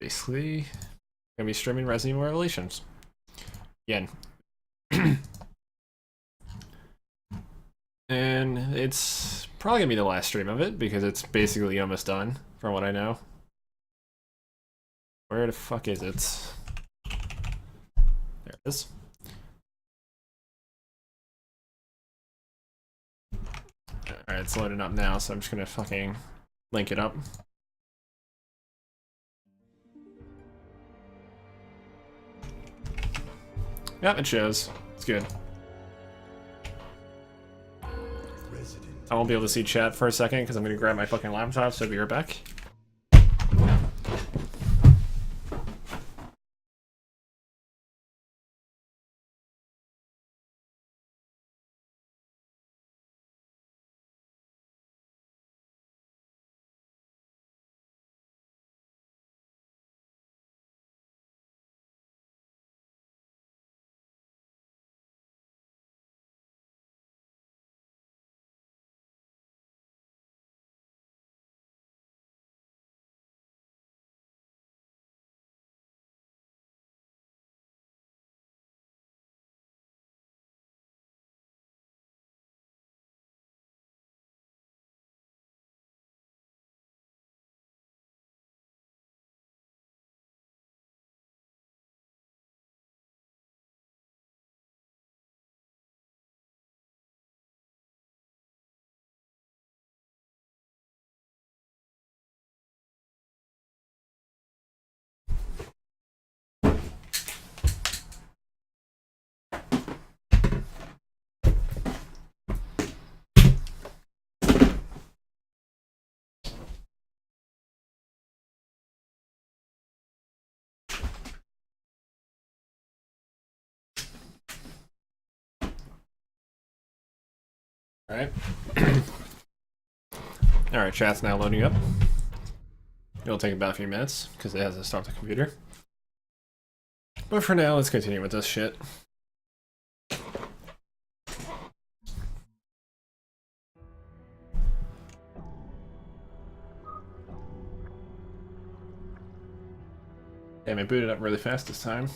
Basically, gonna be streaming Resident Evil Revelations again. And it's probably gonna be the last stream of it because it's basically almost done, from what I know. Where the fuck is it? There it is. Alright, it's loading up now, so I'm just gonna fucking link it up. Yep, it shows. It's good. I won't be able to see chat for a second because I'm gonna grab my fucking laptop, so I'll be right back. Alright. Alright, chat's now loading up. It'll take about a few minutes, because it has to start the computer. But for now, let's continue with this shit. Damn, it booted up really fast this time.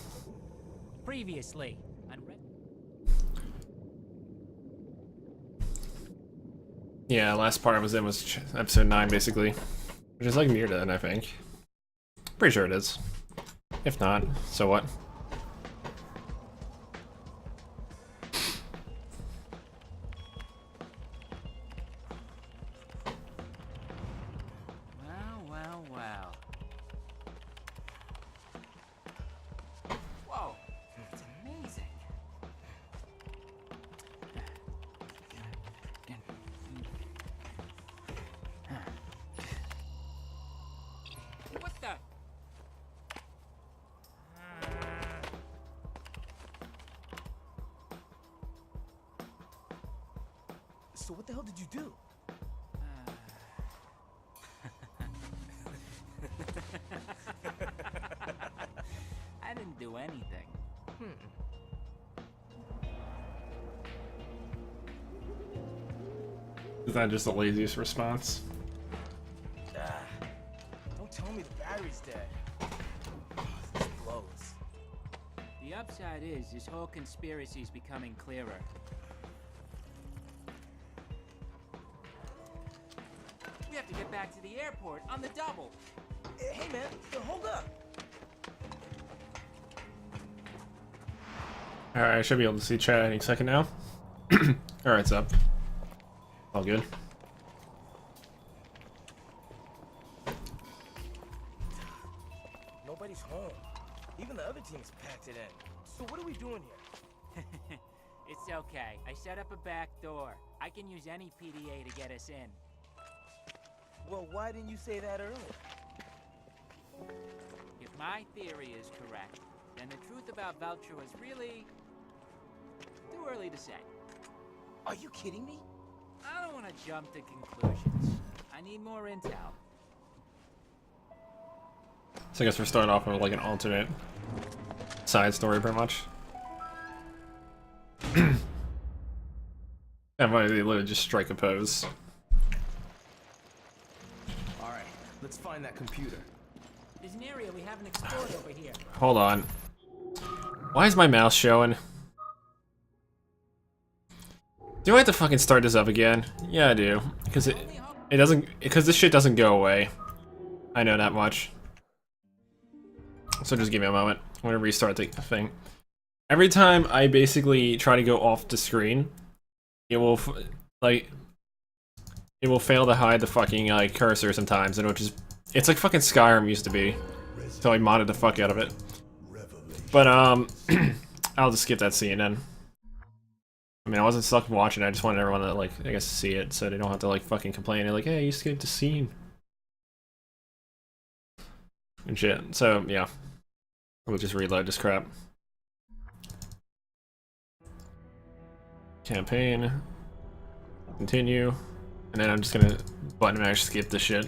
Previously on Yeah, last part I was in was episode 9, basically. Which is like near to it, I think. Pretty sure it is. If not, so what? Wow. Whoa, it's amazing. What the? So what the hell did you do? I didn't do anything. Is that just the laziest response? Don't tell me the battery's dead. This blows. The upside is this whole conspiracy's becoming clearer. We have to get back to the airport on the double. Hey man, hold up. Alright, I should be able to see chat any second now. Alright, it's up. All good. Nobody's home. Even the other teams packed it in. So what are we doing here? It's okay. I set up a back door. I can use any PDA to get us in. Well, why didn't you say that earlier? If my theory is correct, then the truth about Vulture was really too early to say. Are you kidding me? I don't want to jump to conclusions. I need more intel. So I guess we're starting off with like an alternate side story, pretty much. And why they literally just strike a pose. Alright, let's find that computer. Is an area we haven't explored over here. Hold on. Why is my mouse showing? Do I have to fucking start this up again? Yeah, I do. Because it doesn't, because this shit doesn't go away. I know that much. So just give me a moment. I'm gonna restart the thing. Every time I basically try to go off the screen, it will like it will fail to hide the fucking like cursor sometimes, and it's like fucking Skyrim used to be. So I modded the fuck out of it. But I'll just skip that scene then. I mean, I wasn't stuck watching. I just wanted everyone to like, I guess, see it, so they don't have to like fucking complain. They're like, hey, you skipped the scene and shit. So yeah, we'll just reload this crap. Campaign, continue, and then I'm just gonna button mash skip this shit.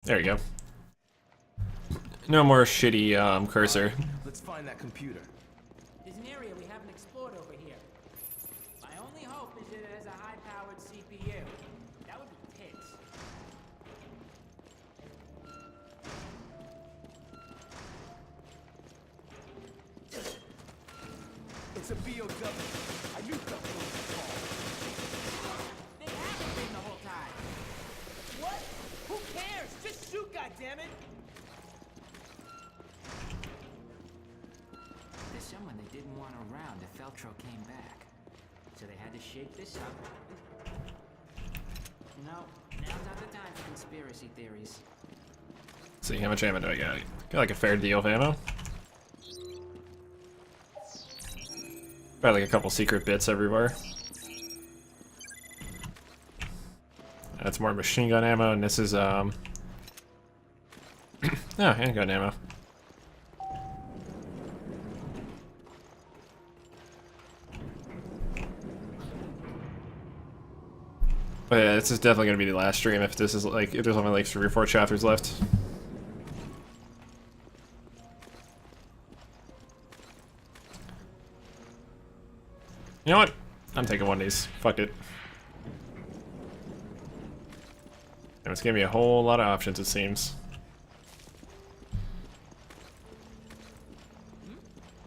There you go. No more shitty cursor. Let's find that computer. There's an area we haven't explored over here. My only hope is that it has a high-powered CPU. That would be tits. It's a BOW. I knew that was They haven't been the whole time. What? Who cares? Just shoot, goddammit! There's someone they didn't want around if Feltro came back. So they had to shake this up. No, now's not the time for conspiracy theories. Let's see, how much ammo do I got? Got like a fair deal of ammo. Got like a couple secret bits everywhere. That's more machine gun ammo, and this is oh, handgun ammo. But yeah, this is definitely gonna be the last stream if this is like, if there's only like 3 or 4 chapters left. You know what? I'm taking one of these. Fuck it. And it's giving me a whole lot of options, it seems.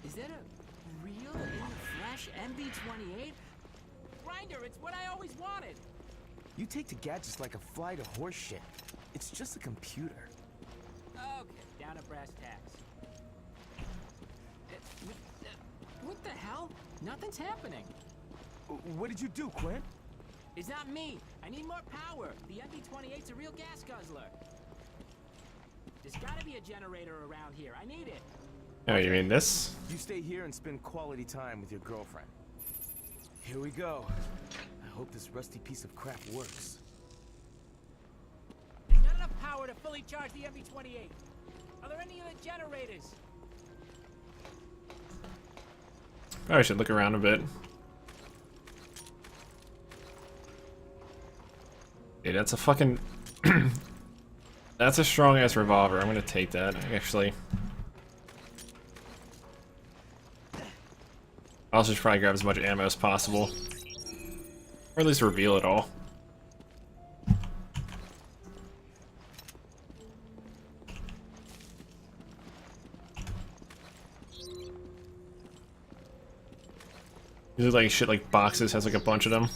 Is that a real in-flesh MB-28? Grinder, it's what I always wanted. You take to gadgets like a fly to horse shit. It's just a computer. Okay, down to brass tacks. What the hell? Nothing's happening. What did you do, Quinn? It's not me. I need more power. The MB-28's a real gas guzzler. There's gotta be a generator around here. I need it. Oh, you mean this? You stay here and spend quality time with your girlfriend. Here we go. I hope this rusty piece of crap works. There's not enough power to fully charge the MB-28. Are there any other generators? Probably should look around a bit. Dude, that's a fucking... That's a strong-ass revolver. I'm gonna take that, actually. I'll just try to grab as much ammo as possible. Or at least reveal it all. These are like shit like boxes, has like a bunch of them.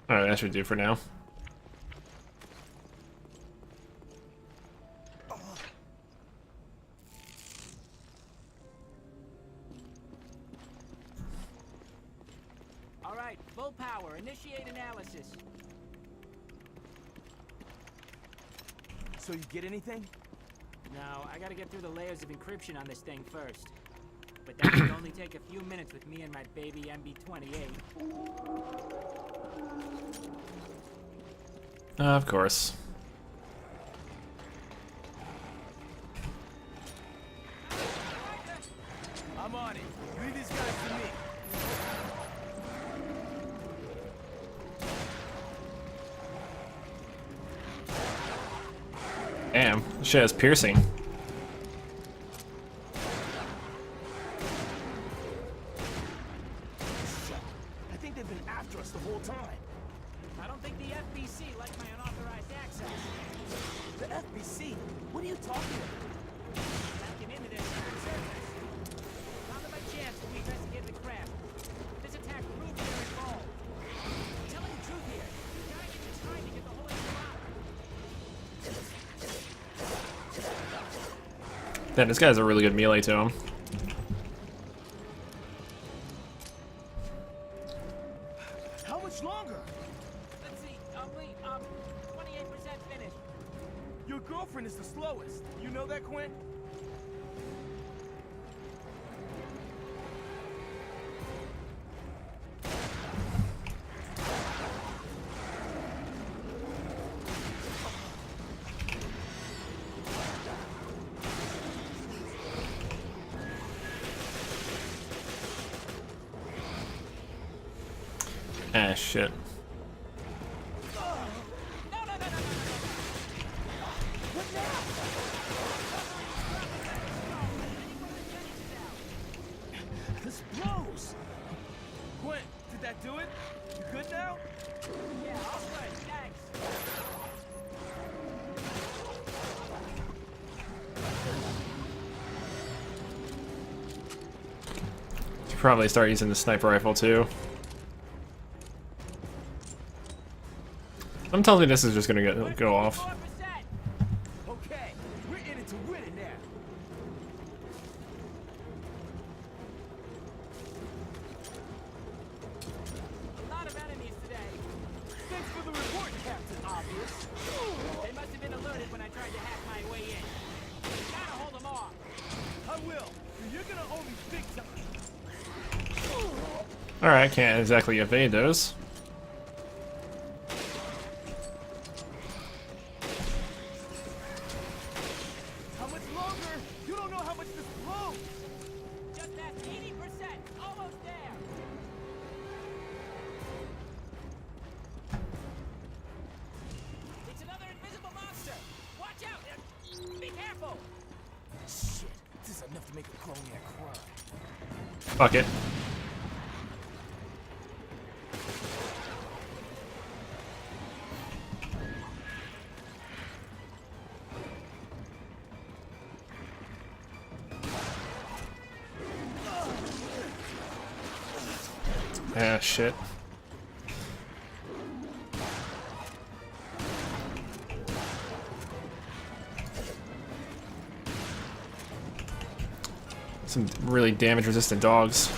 Alright, that should do for now. Alright, full power. Initiate analysis. So you get anything? No, I gotta get through the layers of encryption on this thing first. But that should only take a few minutes with me and my baby MB-28. Of course. I'm on it. Leave these guys to me. Damn, this shit is piercing. I think they've been after us the whole time. I don't think the FBC like my unauthorized access. The FBC? What are you talking about? Backing into this secret service. Found by chance when we investigated the craft. This attack proved they're involved. I'm telling the truth here. You gotta give me time to get the whole thing out. Damn, this guy has a really good melee to him. How much longer? Let's see, only 28% finished. Your girlfriend is the slowest. You know that, Quinn? Ah, shit. This blows. Quinn, did that do it? You good now? Yeah, all good, thanks. Should probably start using the sniper rifle too. Something tells me this is just gonna go off. 4%. Okay, we're in it to win it now. A lot of enemies today. Thanks for the report, Captain Obvious. They must have been alerted when I tried to hack my way in. You gotta hold them off. I will. You're gonna owe me big time. Alright, can't exactly evade those. How much longer? You don't know how much this blows. Just at 80%. Almost there. It's another invisible monster. Watch out. Be careful. Shit, this is enough to make a grown man cry. Fuck it. Ah, shit. Some really damage-resistant dogs.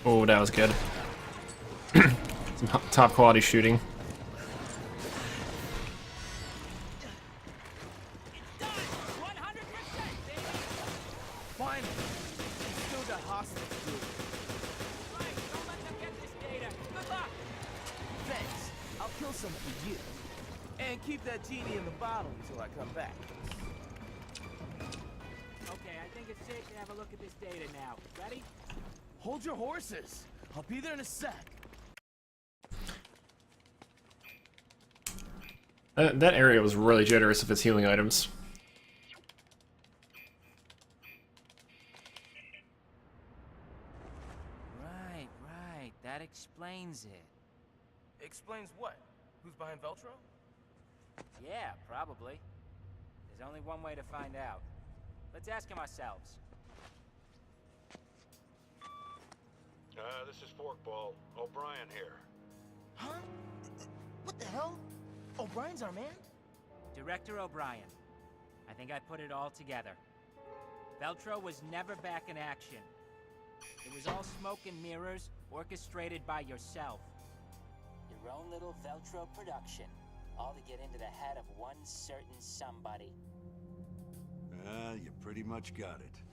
Oh, that was good. Some top quality shooting. Done. 100%, baby. Finally, you still got hostages, dude. Right. Don't let them get this data. Good luck. Thanks. I'll kill some for you. And keep that genie in the bottle until I come back. Okay, I think it's safe to have a look at this data now. Ready? Hold your horses. I'll be there in a sec. That area was really generous of its healing items. Right. That explains it. Explains what? Who's behind Veltro? Yeah, probably. There's only one way to find out. Let's ask him ourselves. This is Forkball. O'Brien here. Huh? What the hell? O'Brien's our man? Director O'Brien. I think I put it all together. Veltro was never back in action. It was all smoke and mirrors, orchestrated by yourself. Your own little Veltro production. All to get into the head of one certain somebody. You pretty much got it.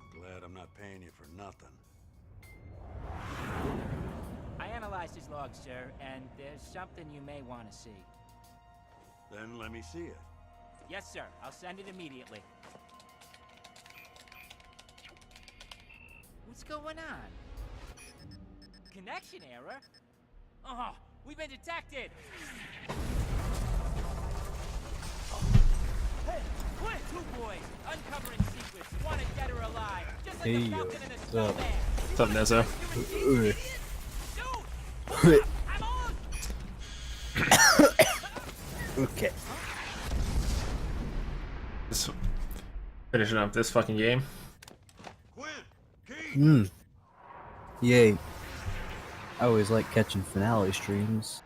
I'm glad I'm not paying you for nothing. I am analyzed his log, sir, and there's something you may want to see. Then let me see it. Yes, sir. I'll send it immediately. What's going on? Connection error? Oh, we've been detected! Hey, what? Two boys, uncovering secrets, wanted dead or alive, just like Hey, the Falcon and the what's Snowman. What's up, Nezzo? Dude, I'm on! Okay. Just finishing up this fucking game. Quinn! Key! Yay. I always like catching finale streams.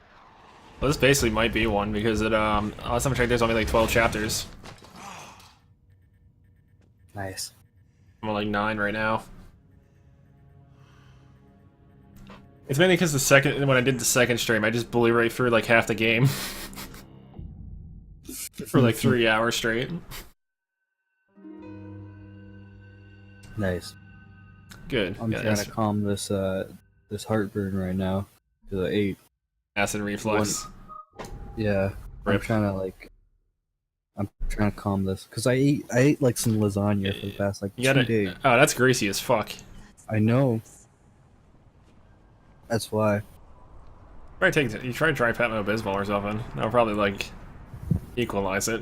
Well, this basically might be one because it last time I checked, there's only like 12 chapters. Nice. I'm on like 9 right now. It's mainly because when I did the second stream, I just blew right through like half the game for like 3 hours straight. Nice. Good. I'm Yeah, trying to calm this this heartburn right now to the 8. acid reflux. Yeah. Rip. I'm trying to calm this because I ate like some lasagna for the past like 2 days. Oh, that's greasy as fuck. I know. That's why. You try to try Pepto-Bismol or something. That'll probably like equalize it.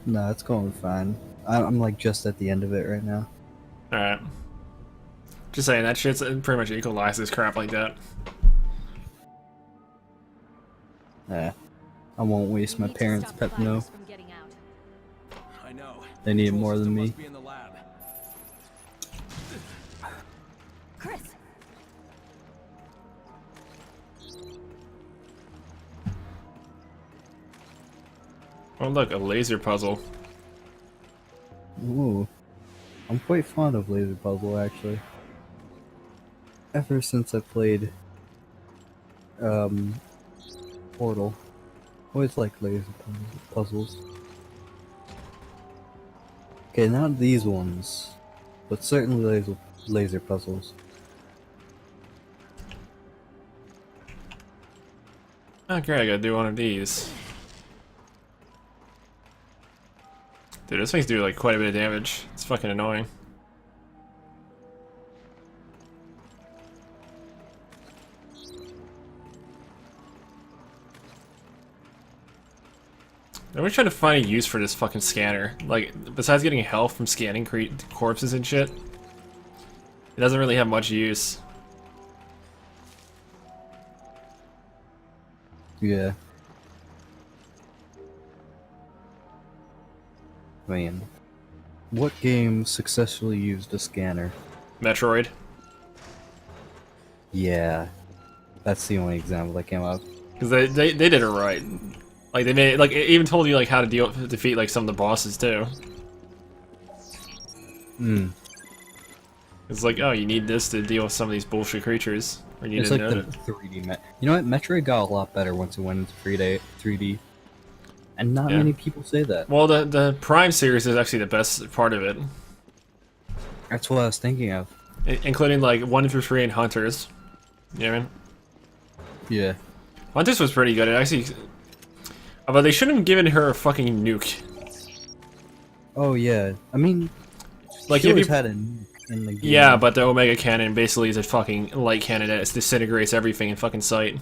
No, it's going fine. I'm like just at the end of it right now. Alright. Just saying, that shit's pretty much equalizes crap like that. Yeah. I won't waste my parents' Pepno. I know. They need it more than me. Must be in the lab. Chris! Oh look, a laser puzzle. Ooh. I'm quite fond of laser puzzle actually. Ever since I played Portal. Always like laser puzzles. Okay, not these ones, but certainly laser puzzles. Okay, I gotta do one of these. Dude, this thing's doing like quite a bit of damage. It's fucking annoying. I'm really trying to find a use for this fucking scanner. Like, besides getting health from scanning corpses and shit, it doesn't really have much use. Yeah. Man. What game successfully used a scanner? Metroid. Yeah. That's the only example that came up. Because they did it right. Like, they made, like, it even told you, like, how to defeat, like, some of the bosses, too. It's like, oh, you need this to deal with some of these bullshit creatures. Or you It's didn't like know the it. 3D You know what? Metroid got a lot better once it went into 3D. And not Yeah. many people say that. Well, the Prime series is actually the best part of it. That's what I was thinking of. Including, like, 1 through 3 and Hunters. You know what I mean? Yeah. Hunters was pretty good. It actually... But they shouldn't have given her a fucking nuke. Oh yeah. I mean, Like, she if always you... had a nuke in the game. Yeah, but the Omega Cannon basically is a fucking light cannon that disintegrates everything in fucking sight.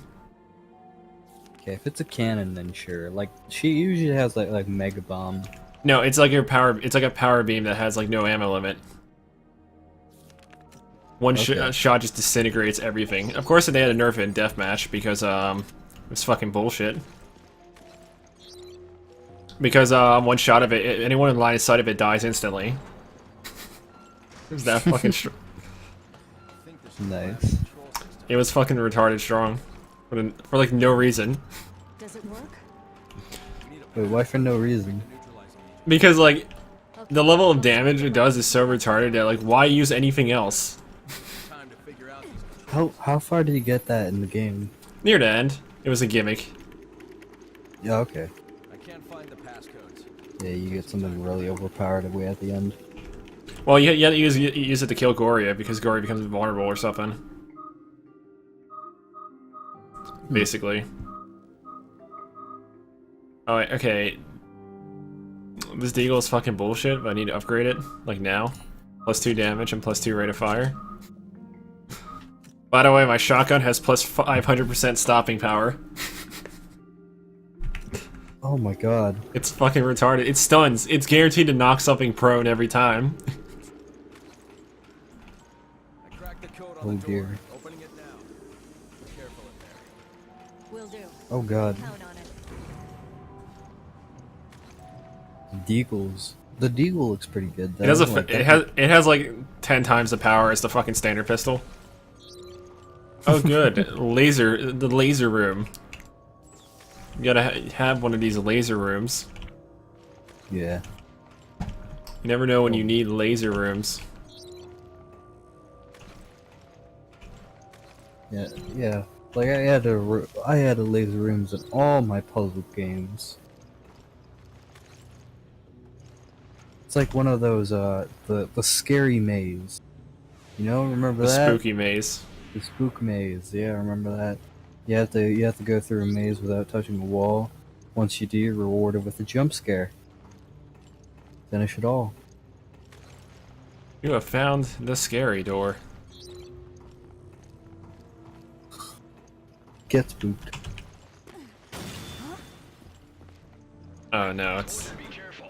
Okay, if it's a cannon, then sure. Like, she usually has like Mega Bomb. No, it's like your power. It's like a power beam that has like no ammo limit. One Okay. shot just disintegrates everything. Of course, they had to nerf it in deathmatch because it's fucking bullshit. Because one shot of it, anyone in line of sight of it dies instantly. It was that fucking strong. Nice. It was fucking retarded strong, for like no reason. Does it work? Wait, why for no reason? Because like the level of damage it does is so retarded that like why use anything else? How far did you get that in the game? Near the end, it was a gimmick. Yeah, okay. I can't find the passcodes. Yeah, you get something really overpowered way at the end. Well, you have to use it to kill Goria because Goria becomes vulnerable or something. basically. Oh, okay. This deagle is fucking bullshit, but I need to upgrade it, like now. +2 damage and +2 rate of fire. By the way, my shotgun has +500% stopping power. Oh my god. It's fucking retarded. It stuns. It's guaranteed to knock something prone every time. I cracked the code Oh on the door. dear. Opening it now. Careful in there. Will do. Oh god. Count on it. Deagles. The deagle looks pretty good though. It has Like, it has like 10 times the power as the fucking standard pistol. Oh good, the laser room. You gotta have one of these laser rooms. yeah. You never know when you need laser rooms. Yeah. Like I had a laser rooms in all my puzzle games. It's like one of those the scary maze. You know, remember The that? spooky maze. The spook maze. Yeah, remember that. You have to go through a maze without touching a wall. Once you do, you're rewarded with a jump scare. Finish it all. You have found the scary door. Get spooked. Oh no, it's... Be careful.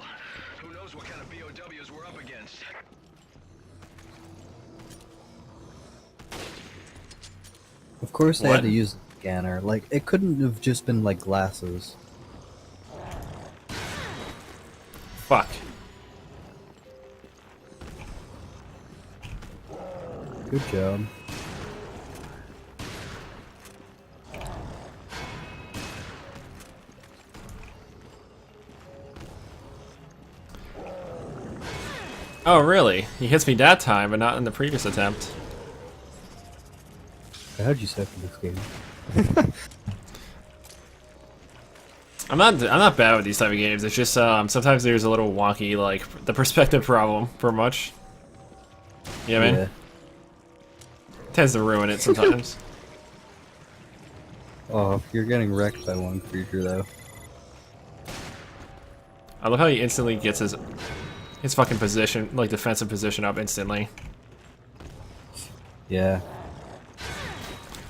Who knows what kind of BOWs we're up against? Of course, they What? had to use the scanner. Like, it couldn't have just been like glasses. Fuck. Good job. Oh really? He hits me that time, but not in the previous attempt. How'd you suck in this game? I'm not bad with these type of games. It's just sometimes there's a little wonky, like the perspective problem for much. You know what I mean? Tends to ruin it sometimes. Oh, you're getting wrecked by one creature though. I love how he instantly gets his fucking position, like defensive position up instantly. Yeah.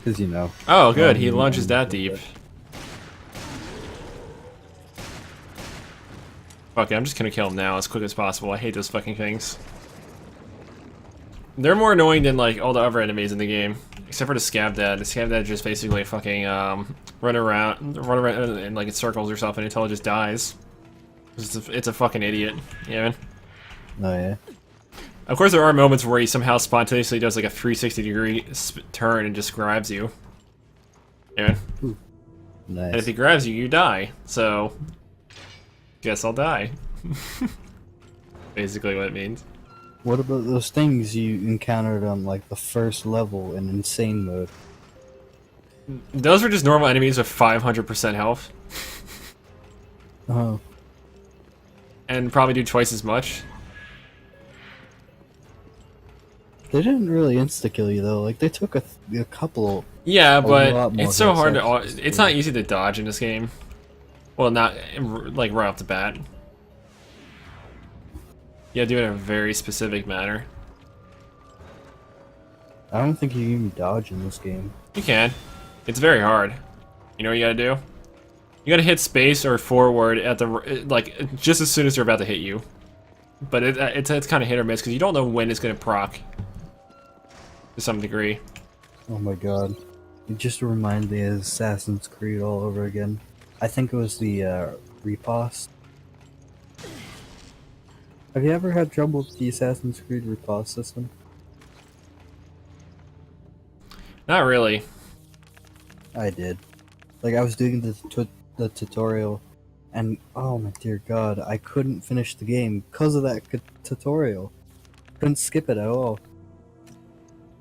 Cause you know. Oh good, he lunges that deep. Fuck it, I'm just gonna kill him now as quick as possible. I hate those fucking things. They're more annoying than like all the other enemies in the game, except for the Scab Dad. The Scab Dad just basically fucking run around in like in circles or something until it just dies. It's a fucking idiot. You know what I mean? Oh yeah. Of course, there are moments where he somehow spontaneously does like a 360-degree turn and just grabs you. Yeah. Nice. And if he grabs you, you die. So, guess I'll die. Basically what it means. What about those things you encountered on like the first level in insane mode? Those were just normal enemies with 500% health. Oh. And probably do twice as much. They didn't really insta-kill you though. Like they took a couple. Yeah, lot but more it's so hard hits, to. It's not easy to dodge in this game. Well, not like right off the bat. You gotta do it in a very specific manner. I don't think you can even dodge in this game. You can. It's very hard. You know what you gotta do? You gotta hit space or forward at the like just as soon as they're about to hit you. But it's kind of hit or miss because you don't know when it's gonna proc. To some degree. Oh my god. It just reminded me of Assassin's Creed all over again. I think it was the riposte. Have you ever had trouble with the Assassin's Creed riposte system? Not really. I did. Like I was doing the tutorial, and oh my dear god, I couldn't finish the game because of that tutorial. Couldn't skip it at all.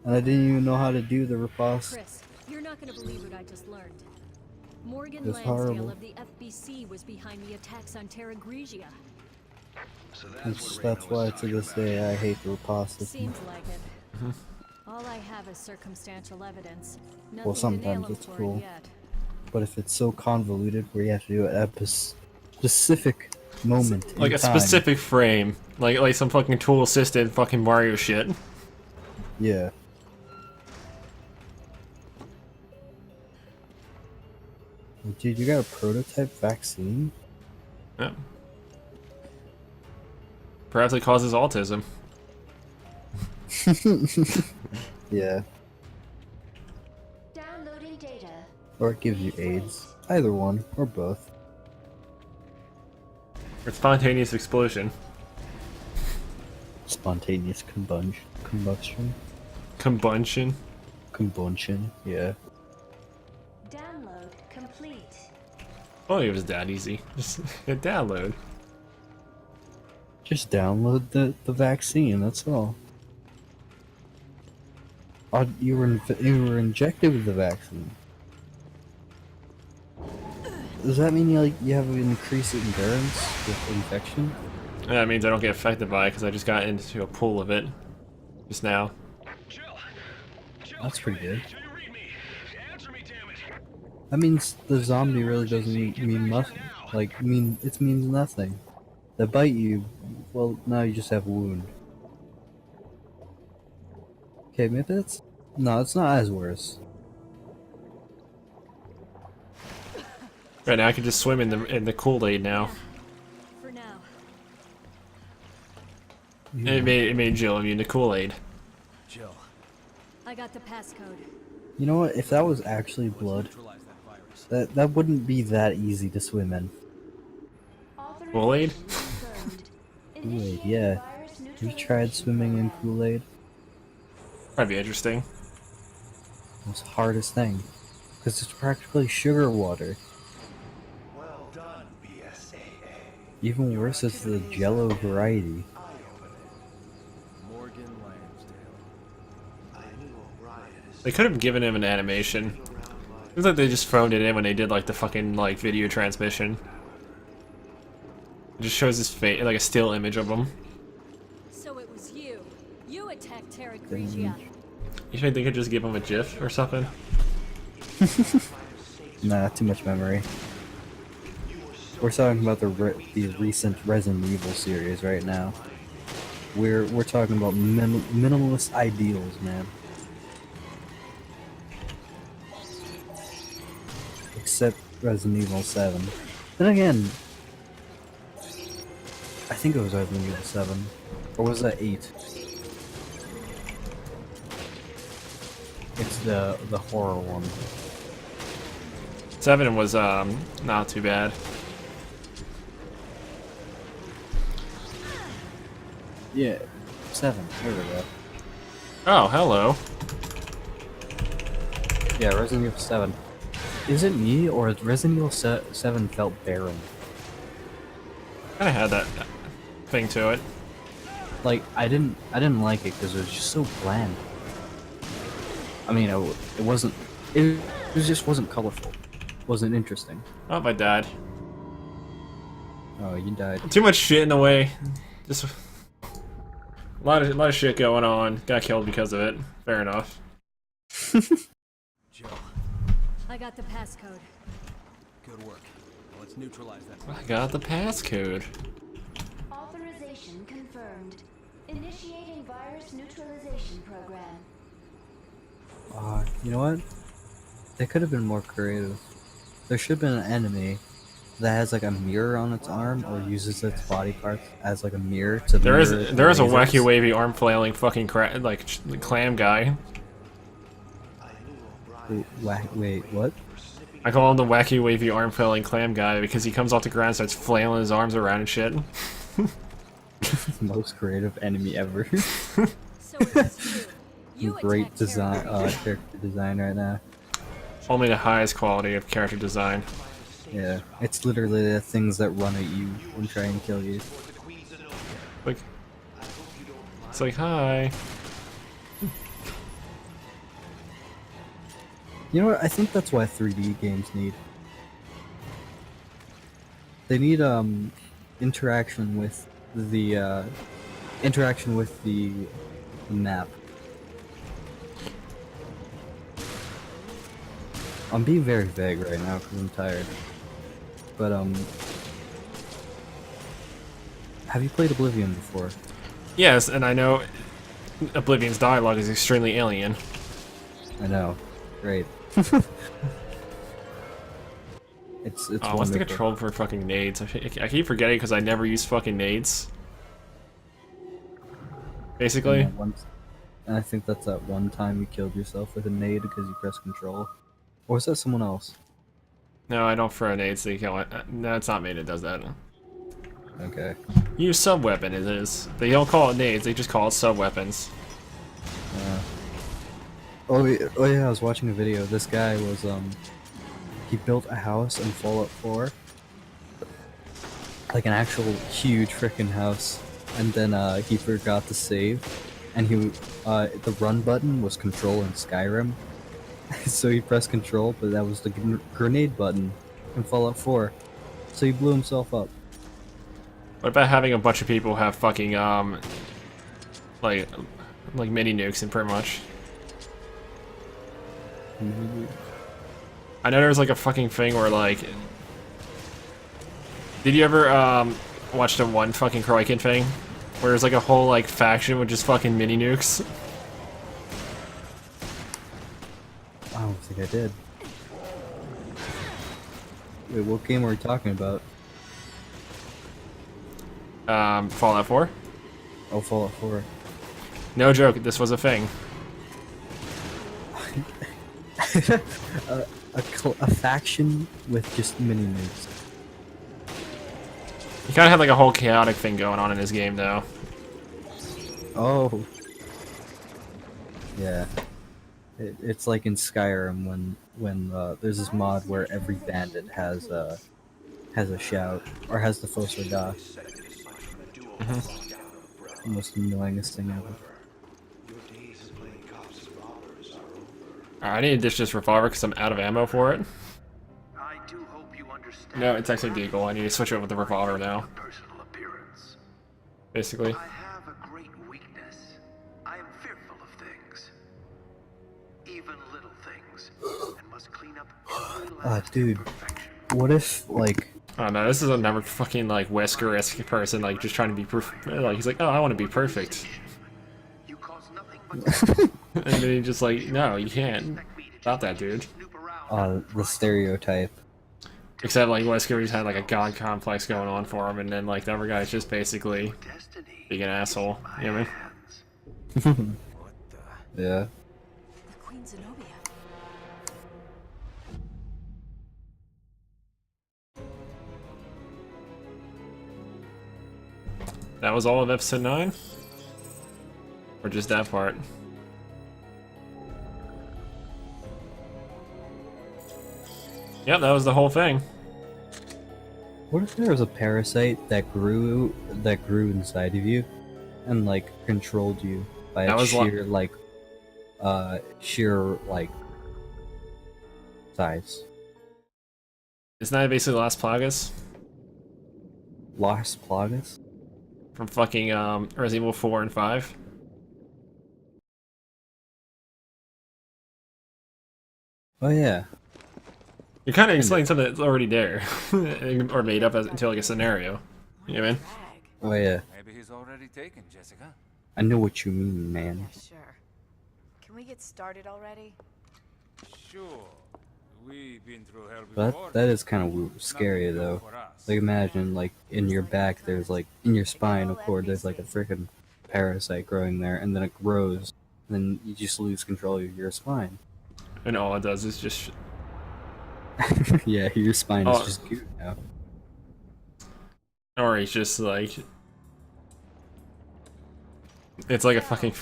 And I didn't even know how to do the riposte. Chris, you're not gonna believe what I just learned. Morgan It's Lansdale horrible. of the FBC was behind the attacks on Terra Grigia. So that's That's why to this day I hate the riposte system. Seems like it. All All I have is circumstantial evidence. Nothing Well, to sometimes nail him it's for cool. yet. But if it's so convoluted where you have to do it at a specific moment Like in a time, specific frame. Like some fucking tool assisted fucking Mario shit. yeah. Dude, you got a prototype vaccine? Yeah. Perhaps it causes autism. Yeah. Downloading data. Or it gives you AIDS. Either one, or both. Or spontaneous explosion. Spontaneous combustion. Combustion, yeah. Download complete. Oh, it was that easy. Just hit download. Just download the vaccine, that's all. Oh, you were injected with the vaccine. Does that mean you have an increased endurance with infection? That means I don't get affected by it because I just got into a pool of it just now. Jill! Jill, That's pretty good. do you read me? Answer me, damn it! That means the zombie really doesn't mean nothing. Like, it means nothing. They bite you, well, now you just have a wound. Okay, maybe that's... No, it's not as worse. Right now I can just swim in the Kool-Aid now. For now. It made Jill immune to Kool-Aid. Jill, I got the passcode. You know what, if that was actually blood, neutralize that virus. that wouldn't be that easy to swim in. Kool-Aid? Kool-Aid, yeah. Have you tried swimming in Kool-Aid? That'd be interesting. It's the hardest thing. Because it's practically sugar water. Well done, BSAA. Even worse is the Jello variety. Morgan Lansdale. I knew O'Brien is They could have given him an animation. Seems like they just phoned it in when they did like the fucking like video transmission. It just shows his face, like a still image of him. So it was you. You attacked Terra Grigia. You think they could just give him a GIF or something? Nah, too much memory. We're talking about the recent Resident Evil series right now. We're talking about minimalist ideals, man. Except Resident Evil 7. Then again, I think it was Resident Evil 7. Or was that 8? It's the horror one. 7 was not too bad. Yeah, 7. There we go. Oh, hello. Yeah, Resident Evil 7. Is it me, or Resident Evil 7 felt barren? Kinda had that thing to it. Like, I didn't like it because it was just so bland. I mean, it just wasn't colorful. Wasn't interesting. Oh, I died. Oh, you died. Too much shit in the way. Just a lot of shit going on. Got killed because of it. Fair enough. Jill, I got the passcode. good work. Now let's neutralize that. I got the passcode. Authorization confirmed. Initiating virus neutralization program. You know what? They could have been more creative. There should have been an enemy that has like a mirror on its arm, or uses its body parts as like a mirror to. There is a lasers. wacky wavy arm flailing fucking clam guy. Wait, what? I call him the wacky wavy arm flailing clam guy because he comes off the ground and starts flailing his arms around and shit. Most creative enemy ever. So it was you. You Great attacked design, Terra Grigia. character design right now. Only the highest quality of character design. Yeah, it's literally the things that run at you and try and kill you. Like, it's like, hi. You know what? I think that's why 3D games need. They need interaction with the map. I'm being very vague right now because I'm tired. But have you played Oblivion before? Yes, and I know Oblivion's dialogue is extremely alien. I know. Great. It's Oh, what's the wonderful. control for fucking nades? I keep forgetting because I never use fucking nades. Basically. And I think that's that one time you killed yourself with a nade because you pressed control. Or was that someone else? No, I don't throw nades so you kill it. No, it's not me that does that. Okay. Use sub-weapon it is. They don't call it nades, they just call it sub-weapons. Oh yeah, I was watching a video. This guy was he built a house in Fallout 4. Like an actual huge freaking house. And then he forgot to save. And the run button was control in Skyrim. So he pressed control, but that was the grenade button in Fallout 4. So he blew himself up. What about having a bunch of people have fucking like mini nukes and pretty much? I know there was like a fucking thing where like, did you ever watch the one fucking Kroiken thing where there's like a whole like faction with just fucking mini nukes? I don't think I did. Wait, what game are we talking about? Fallout 4? Oh, Fallout 4. No joke, this was a thing. A faction with just mini nukes. You kind of had like a whole chaotic thing going on in this game though. Oh. Yeah. It's like in Skyrim when there's this mod where every bandit has a shout or has the Fossil. The most annoyingest thing ever. Alright, I need to ditch this revolver because I'm out of ammo for it. I do hope you understand. No, it's actually Deagle. I need to switch over with the revolver now. Personal appearance. Basically. I have a great weakness. I am fearful of things. Even little things. And must clean up every last Dude. imperfection. What if, like... Oh no, this is another fucking like Wesker-esque person, like just trying to be like he's like, oh, I want to be perfect. You cause nothing but And then he just like, no, you can't. Stop that, dude. snoop around. the stereotype. Except like Wesker, he's had like a god complex going on for him, and then like the other guy's just basically Destiny. being an asshole. You know what I mean? Hands. What the? Yeah. The Queen Zenobia. That was all of episode 9? Or just that part? Yep, that was the whole thing. What if there was a parasite that grew inside of you, and like controlled you by That its was sheer size? Isn't that basically the last Plagas? Las Plagas? From fucking Resident Evil 4 and 5? Oh yeah. You're kind of explaining something that's already there. Or made up into like a scenario. You know what I mean? Oh yeah. Maybe he's already taken, Jessica. I know what you mean, man. Yeah, sure. Can we get started already? Sure. We've been through hell But before. that is kind of scary though. Like imagine, like in your back, there's like in your spinal cord, there's like a freaking parasite growing there, and then it grows, and then you just lose control of your spine. And all it does is just... Yeah, your spine Oh. is just goo now. Or he's just like... It's like a fucking...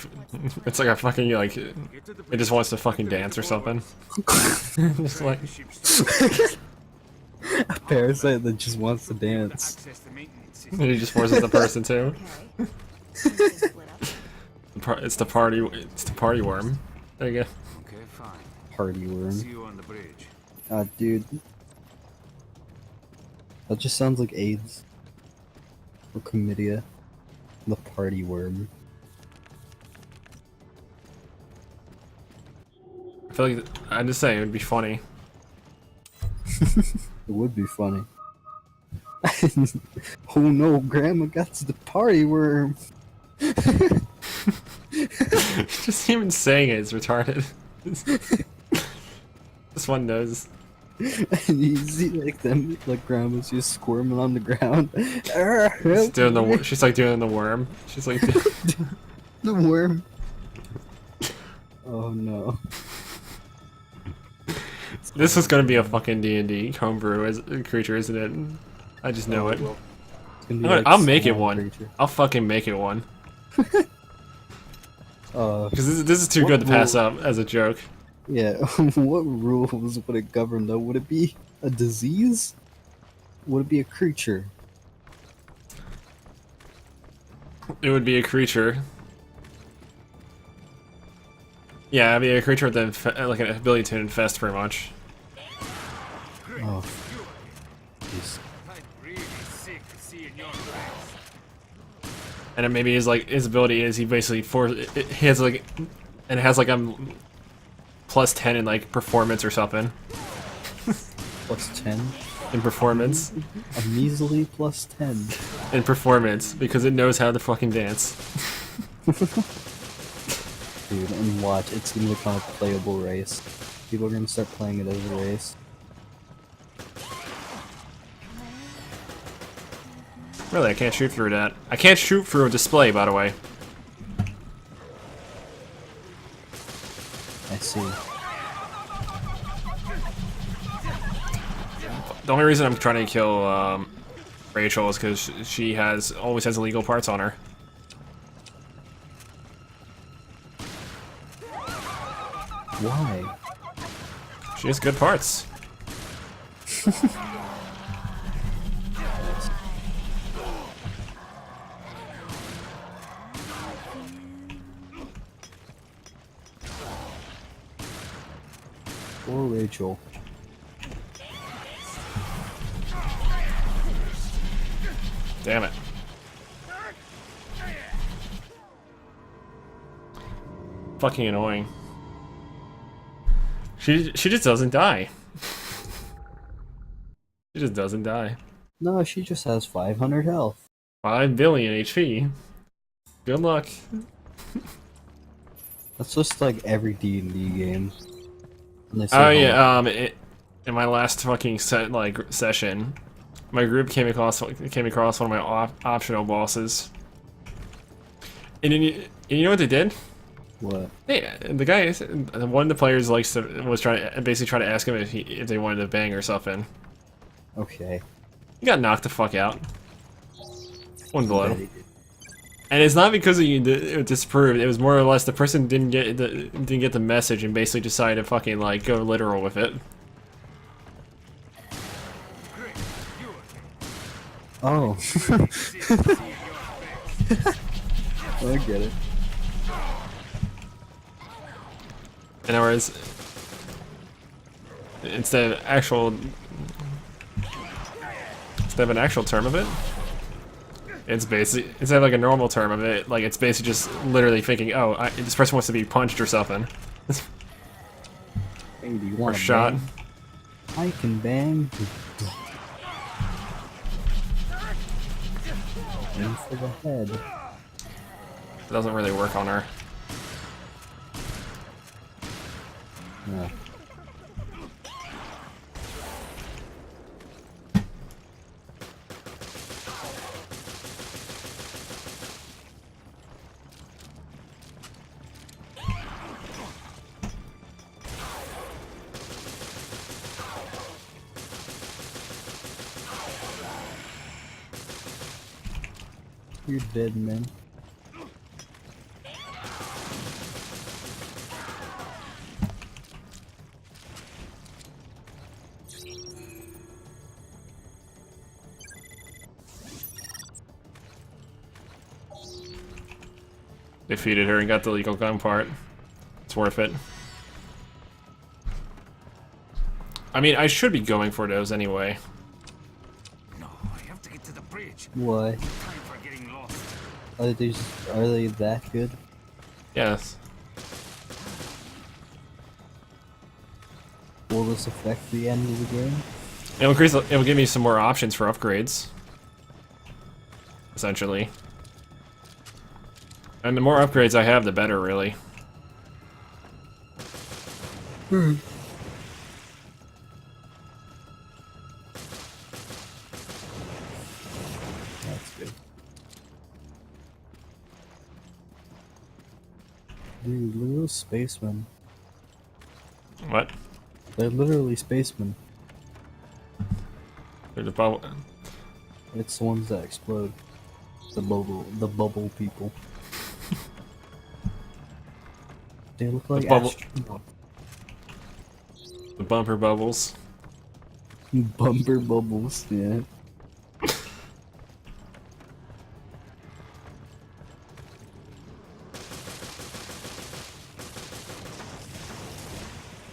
It's like a fucking, like... It just wants to fucking dance or something. Just like... A parasite that just wants to dance. Access the maintenance And system. he just forces the person to. Okay. Things split up. It's the party worm. There you go. Okay, fine. Party worm. See you on the bridge. Dude. That just sounds like AIDS. Or chlamydia. The party worm. I feel like I'm just saying it would be funny It would be funny. Oh no, Grandma got the party worm. Just even saying it is retarded. This one knows. And you see like them, like Grandma's just squirming on the ground. She's doing she's like doing the worm. She's like The worm. Oh no. This is gonna be a fucking D&D homebrew as a creature, isn't it? I just know it. Well, it's gonna be like I'll make it small one. creature. I'll fucking make it one. Uh, Because this is too What good to pass rule- up as a joke. yeah. What rules would it govern though? Would it be a disease? Would it be a creature? It would be a creature. Yeah, it'd be a creature with like an ability to infest, pretty much. Oh. Jeez. And then maybe his ability is he basically he has like, and it has like plus 10 in like performance or something. Plus 10? In performance. A measly plus 10. In performance, because it knows how to fucking dance. Dude, and watch, it's gonna become a playable race. People are gonna start playing it as a race. Really, I can't shoot through that. I can't shoot through a display, by the way. I see. The only reason I'm trying to kill Rachel is because she always has illegal parts on her. Why? She has good parts. Or Rachel. Damn it. Fucking annoying. She just doesn't die. She just doesn't die. No, she just has 500 health. 5 billion HP. Good luck. That's just like every D&D game. And they say, Oh yeah, in my last fucking session, my group came across one of my optional bosses. And you know what they did? What? Yeah, the guy, one of the players was basically trying to ask him if they wanted to bang or something. Okay. He got knocked the fuck out. One blow. Betty. And it's not because you disapproved. It was more or less the person didn't get the message and basically decided to fucking like go literal with it. Oh. I get it. In other words, instead of an actual term of it, it's basically, instead of like a normal term of it, like it's basically just literally thinking, oh, this person wants to be punched or something. Hey, do you Or want shot. Bang? I can bang. Aim for the head. It doesn't really work on her. No. You're dead, man. Defeated her and got the legal gun part. It's worth it. I mean, I should be going for those anyway. No, I have to get to the bridge. Why? Time for getting lost. Are they that good? Yes. Will this affect the end of the game? It'll give me some more options for upgrades. Essentially. And the more upgrades I have, the better, really. That's good. Dude, look at those spacemen. What? They're literally spacemen. They're the bubble. It's the ones that explode. The bubble people. They look like bubble- astronauts. The bumper bubbles. Bumper bubbles, yeah.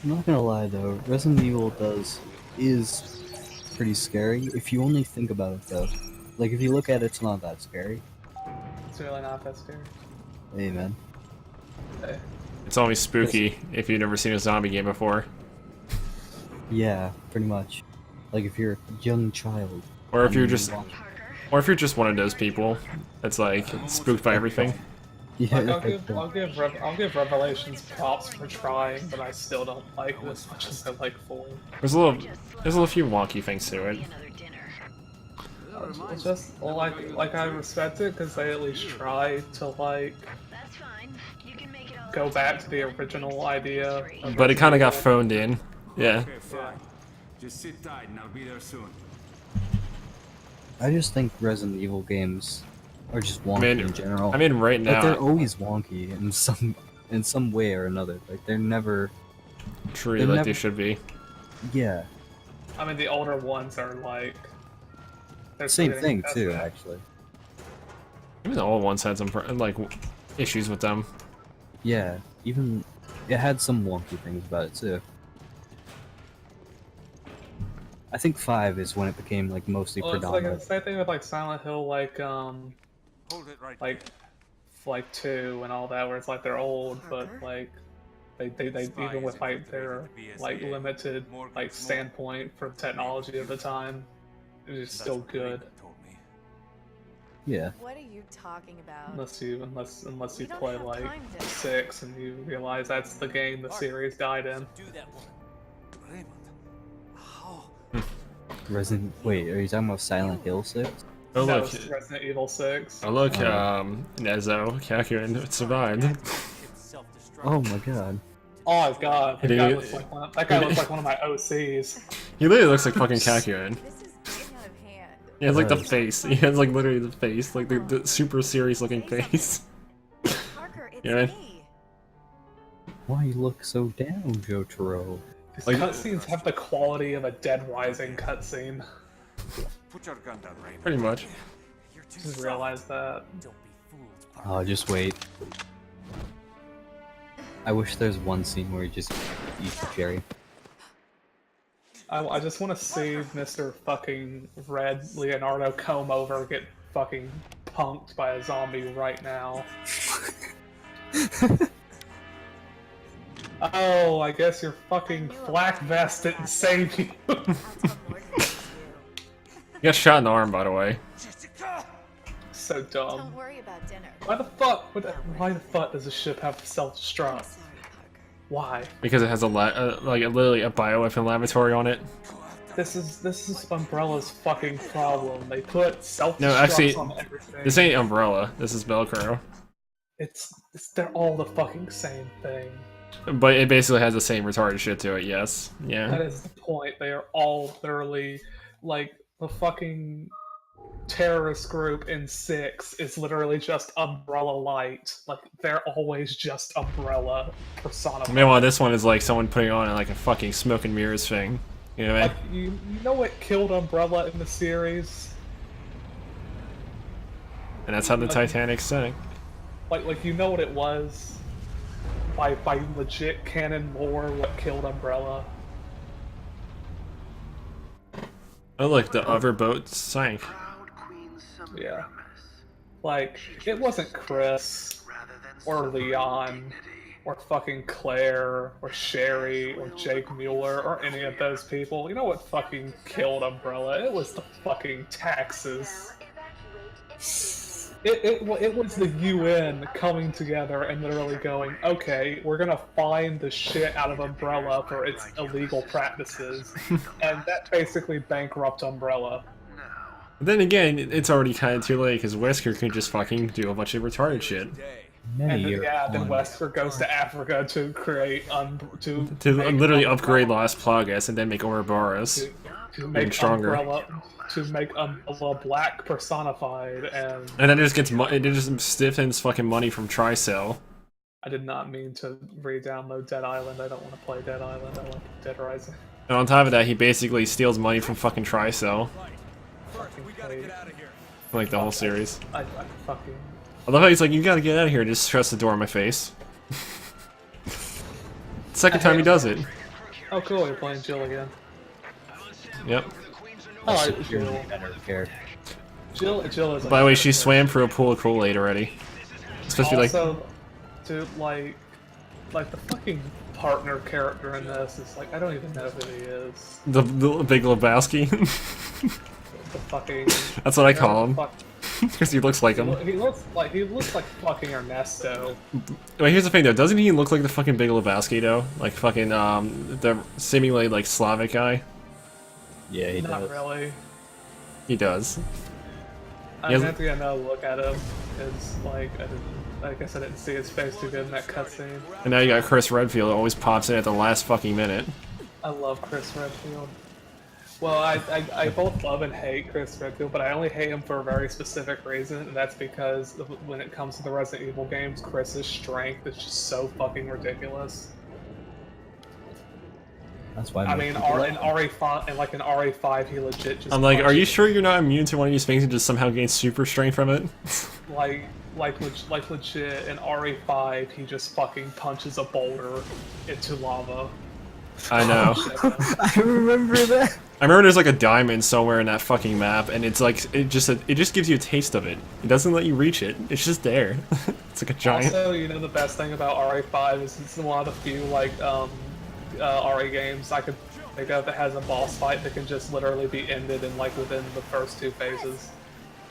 I'm not gonna lie though, Resident Evil is pretty scary if you only think about it though. Like if you look at it, it's not that scary. It's really not that scary. Amen. Hey. It's always spooky if you've never seen a zombie game before. Yeah, pretty much. Like if you're a young child. Or if and you're you just watch- or if you're just one of those people that's like spooked by everything. Yeah, Like, I'll give Revelations props for trying, but I still don't like it as much as I like 4. There's a little few wonky things to it. It's just like I respect it because they at least try to like go back to the original idea. But it kind of got phoned in. Yeah. Okay, fine. Just sit tight and I'll be there soon. I just think Resident Evil games are just wonky in general. I mean, right Like, they're now, always wonky in some way or another. Like they're never. true they're like never- they should be. Yeah, I mean, the older ones are like they're same getting thing better. too, actually. Even the old ones had some like issues with them. Yeah, even it had some wonky things about it too. I think 5 is when it became like mostly Well, it's like predominant. the same thing with like Silent Hill, like Hold it right like 2 and all that, where it's like they're old, but like they even with like their like limited like standpoint for technology of the time, it was still good. Yeah. What are you talking about? Unless you We don't play have like time to- 6 and you realize that's the game the series died in. Do that one. Raymond. How? Wait, are you talking about Silent Hill 6? Oh That look, was Resident Evil 6. oh look, Nezo, Kakuin survived. Oh my god. Oh god, that Dude. guy looks like one of my OCs. He literally looks like fucking Kakuin. This is getting out of hand. He has like the Does. face. He has like literally the face, like the super serious looking face. Parker, it's Yeah. me. Why you look so down, Jotaro? These Like- cutscenes have the quality of a Dead Rising cutscene. Put your gun down, Raymond. Pretty much. You're too Just soft. realize that. Don't be fooled, Parker. Oh, just wait. I wish there's one scene where you just eat the cherry. I just want to see Mr. fucking Red Leonardo come over get fucking punked by a zombie right now. Oh, I guess your fucking flak vest didn't save you. I'll tell Morgan what to do. He got shot in the arm, by the way. Jessica! So dumb. Don't worry about dinner. Why the fuck does the ship have self-destruct? Sorry, Parker. Why? Because it has a literally a bioweapon laboratory on it. This is Umbrella's fucking problem. They put self-destructs No, actually, on everything. this ain't Umbrella. This is Velcro. They're all the fucking same thing. But it basically has the same retarded shit to it, yes. That Yeah. is the point. They are all literally like the fucking terrorist group in 6 is literally just Umbrella Light. Like they're always just Umbrella personified. Meanwhile, this one is like someone putting on like a fucking smoke and mirrors thing. You know what I Like mean? you know what killed Umbrella in the series? And that's how the Titanic sank. Like you know what it was? By legit canon lore, what killed Umbrella? Oh look, the other boat sank. Proud Queen Yeah. Semiramis. Like it wasn't Chris Rather than or suffering Leon. dignity, or fucking Claire, or Sherry, or Jake Mueller, or any of those people. You know what fucking killed Umbrella? It was the fucking taxes. It was the UN coming together and literally going, okay, we're gonna fine the shit out of Umbrella for its illegal practices, and that basically bankrupt Umbrella. But then again, it's already kind of too late because Wesker can just fucking do a bunch of retarded shit. Many And years then on. Wesker goes to Africa to create To make literally Umbrella- upgrade Las Plagas and then make Ouroboros. to make stronger. Umbrella black personified, and And then it just stiffens fucking money from Tricell. I did not mean to re-download Dead Island. I don't want to play Dead Island. I want Dead Rising. And on top of that, he basically steals money from fucking Tricell. Like the whole series. I fucking. I love how he's like, you gotta get out of here, and just shuts the door in my face. Second time he does it. Oh cool, you're playing Jill again. Yep. I like Jill. Better character. Jill is. By the way, she swam through a pool of Kool-Aid already. It's supposed to be like, Also, dude, like the fucking partner character in this is like I don't even know who he is. the Big Lebowski. The fucking. That's what I call him. Fuck- Because he looks like him. He looks like fucking Ernesto. Wait, here's the thing though, doesn't he look like the fucking Big Lebowski though? Like fucking, the seemingly like Slavic guy? Yeah, he Not does. really. He does. I He has- meant to get another look at him. It's like I guess I didn't see his face too good in that cutscene. And now you got Chris Redfield who always pops in at the last fucking minute. I love Chris Redfield. Well, I both love and hate Chris Redfield, but I only hate him for a very specific reason, and that's because when it comes to the Resident Evil games, Chris's strength is just so fucking ridiculous. That's why. I mean, in RE5, and like in RE5, he legit just. I'm like, are you punches- sure you're not immune to one of these things and just somehow gain super strength from it? Like legit in RE5, he just fucking punches a boulder into lava. I know. I remember that. I remember there's like a diamond somewhere in that fucking map, and it's like it just gives you a taste of it. It doesn't let you reach it. It's just there. It's like a giant. Also, you know the best thing about RE5 is it's one of the few like RE games I could think of that has a boss fight that can just literally be ended in like within the first two phases.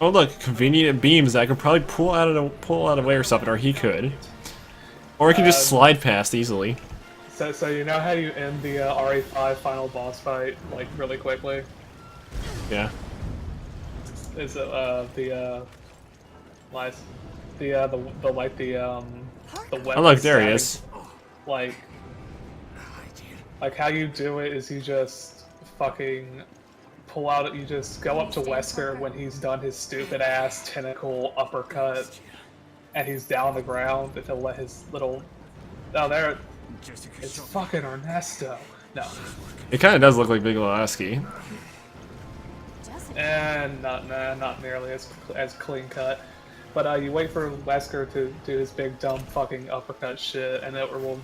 Oh look, convenient beams that I could probably pull out of the way or something, or he could, or he can just slide past easily. So you know how you end the RE5 final boss fight like really quickly? Yeah. Is it the weapon? Oh look, there he stabbing- is. Like how you do it is you just fucking pull out. You just go up to Wesker when he's done his stupid ass tentacle uppercut, and he's down the ground, and he'll let his little. Oh, there. It's fucking Ernesto. No. It kind of does look like Big Lebowski. And not nearly as clean cut. But you wait for Wesker to do his big dumb fucking uppercut shit, and it will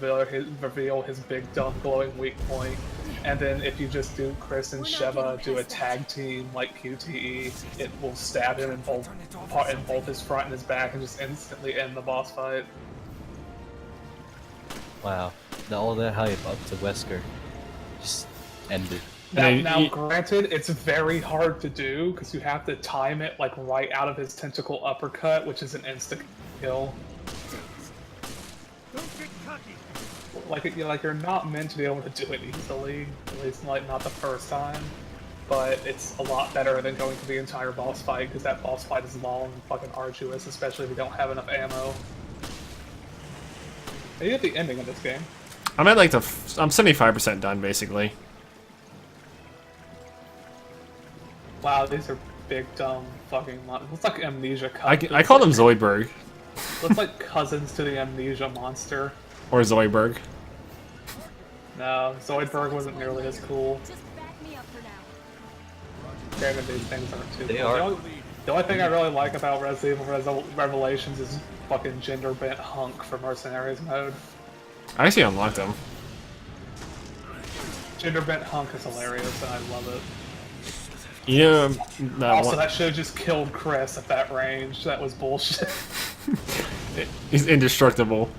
reveal his big dumb glowing weak point. And then if you just do Chris and Sheva do a tag team like QTE, it will stab him in both his front and his back and just instantly end the boss fight. Wow. All that hype up to Wesker just ended. Now, granted, it's very hard to do because you have to time it like right out of his tentacle uppercut, which is an insta kill. Like you're not meant to be able to do it easily, at least like not the first time. But it's a lot better than going through the entire boss fight because that boss fight is long and fucking arduous, especially if you don't have enough ammo. Are you at the ending of this game? I'm at like I'm 75% done basically. Wow, these are big dumb fucking looks like Amnesia cousins. I call them Zoidberg Looks like cousins to the Amnesia monster. or Zoidberg. No, Zoidberg wasn't nearly as cool. Just back me up for now. Granted, these things aren't too They cool. are. The only thing I really like about Resident Evil Revelations is fucking gender bent hunk for Mercenaries mode. I actually unlocked them. Gender bent hunk is hilarious and I love it. You know, Also, that should have just killed Chris at that range. That was bullshit. he's indestructible.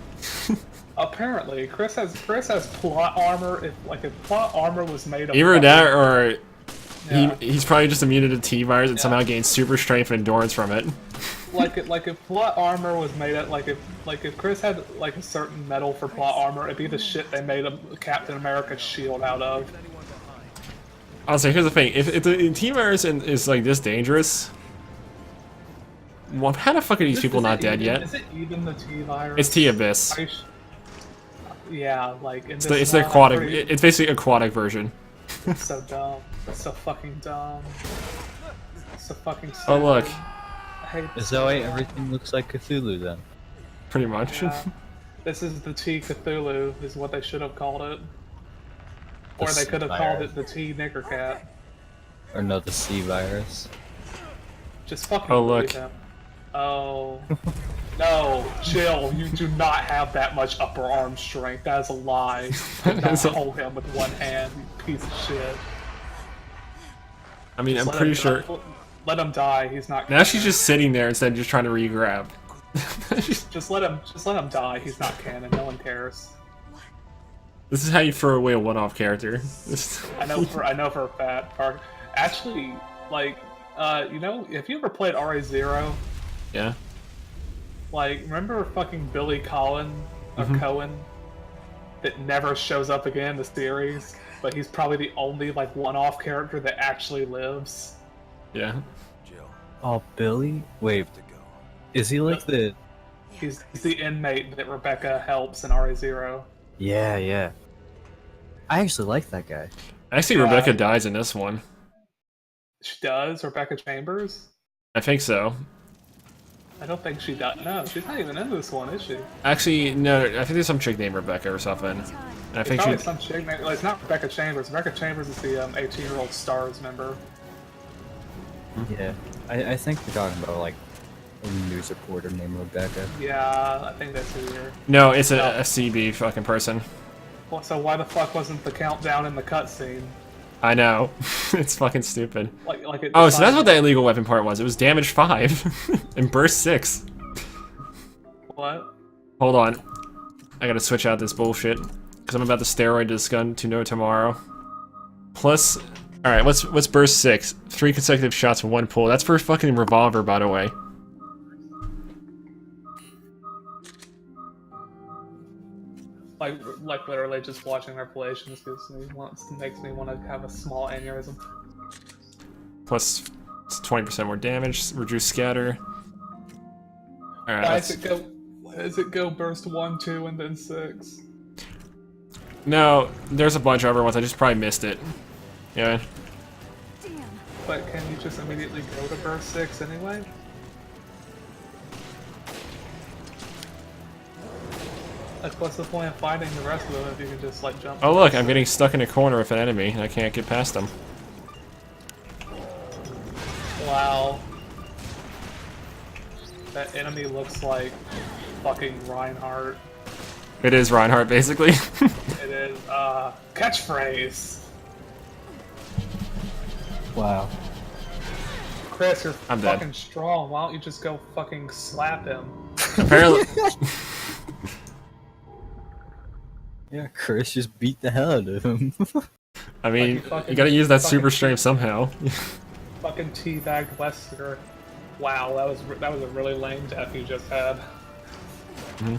Apparently, Chris has plot armor. If plot armor was made of Either that or yeah. he's probably just immune to the T-virus and somehow gains super strength and endurance from it. like if plot armor was made of if Chris had like a certain metal for plot armor, it'd be the shit they made a Captain America's shield out of. Honestly, here's the thing: if the T-virus is like this dangerous, well, how the fuck are these people not dead yet? Is it even the T-virus? It's T-abyss. Yeah, like It's the aquatic. It's basically aquatic version. It's so dumb. It's so fucking dumb. It's so fucking stupid. Oh look. I hate this Is that why everything looks like Cthulhu then? Pretty much. Yeah. This is the T Cthulhu, is what they should have called it. Or they could have called it the T Nigger Cat. Or no, the C virus. Just fucking Oh look. him. Oh. No, chill. You do not have that much upper arm strength. That is a lie. You do not hold him with one hand, you piece of shit. I mean, Just I'm pretty sure. Let him die. He's not. Now she's just sitting there instead of just trying to re-grab. Just let him die. He's not canon. No one cares. This is how you throw away a one-off character. I know for a fact. Actually, like, you know, if you ever played RA0, Yeah. like, remember fucking Billy Cohen that never shows up again in the series, but he's probably the only like one-off character that actually lives. Yeah. Oh, Billy? Wait, is he like the... He's the inmate that Rebecca helps in RA0. Yeah, yeah. I actually like that guy. Actually, Rebecca dies in this one. She does? Rebecca Chambers? I think so. I don't think she does. No, she's not even in this one, is she? Actually, no. I think there's some chick named Rebecca or something. And I think Probably she. some chick named, like, it's not Rebecca Chambers. Rebecca Chambers is the 18-year-old Stars member. Yeah. I think we're talking about, like, a news reporter named Rebecca. Yeah, I think that's who you're... No, it's a CB fucking person. Well, so why the fuck wasn't the countdown in the cutscene? I know. It's fucking stupid. Like it Oh, so that's what that illegal weapon part was. It was damage 5 and burst 6. What? Hold on. I gotta switch out this bullshit. Because I'm about to steroid this gun to know tomorrow. Plus... Alright, what's burst 6? 3 consecutive shots with 1 pull. That's for a fucking revolver, by the way. Like literally just watching Revelations makes me want to have a small aneurysm. Plus 20% more damage, reduce scatter. Alright, Does it go burst 1, 2, and then 6? No, there's a bunch of other ones. I just probably missed it. Yeah. But can you just immediately go to burst 6 anyway? Like, what's the point of fighting the rest of them if you can just, like, jump? Oh look, I'm getting stuck in a corner with an enemy, and I can't get past them. Wow. That enemy looks like fucking Reinhardt. It is Reinhardt, basically. It is, catchphrase! Wow. Chris, you're I'm dead. fucking strong. Why don't you just go fucking slap him? Apparently... Yeah, Chris just beat the hell out of him. I mean, you gotta use that super strength somehow. Fucking teabagged Wesker. Wow, that was a really lame death you just had. Mm-hmm.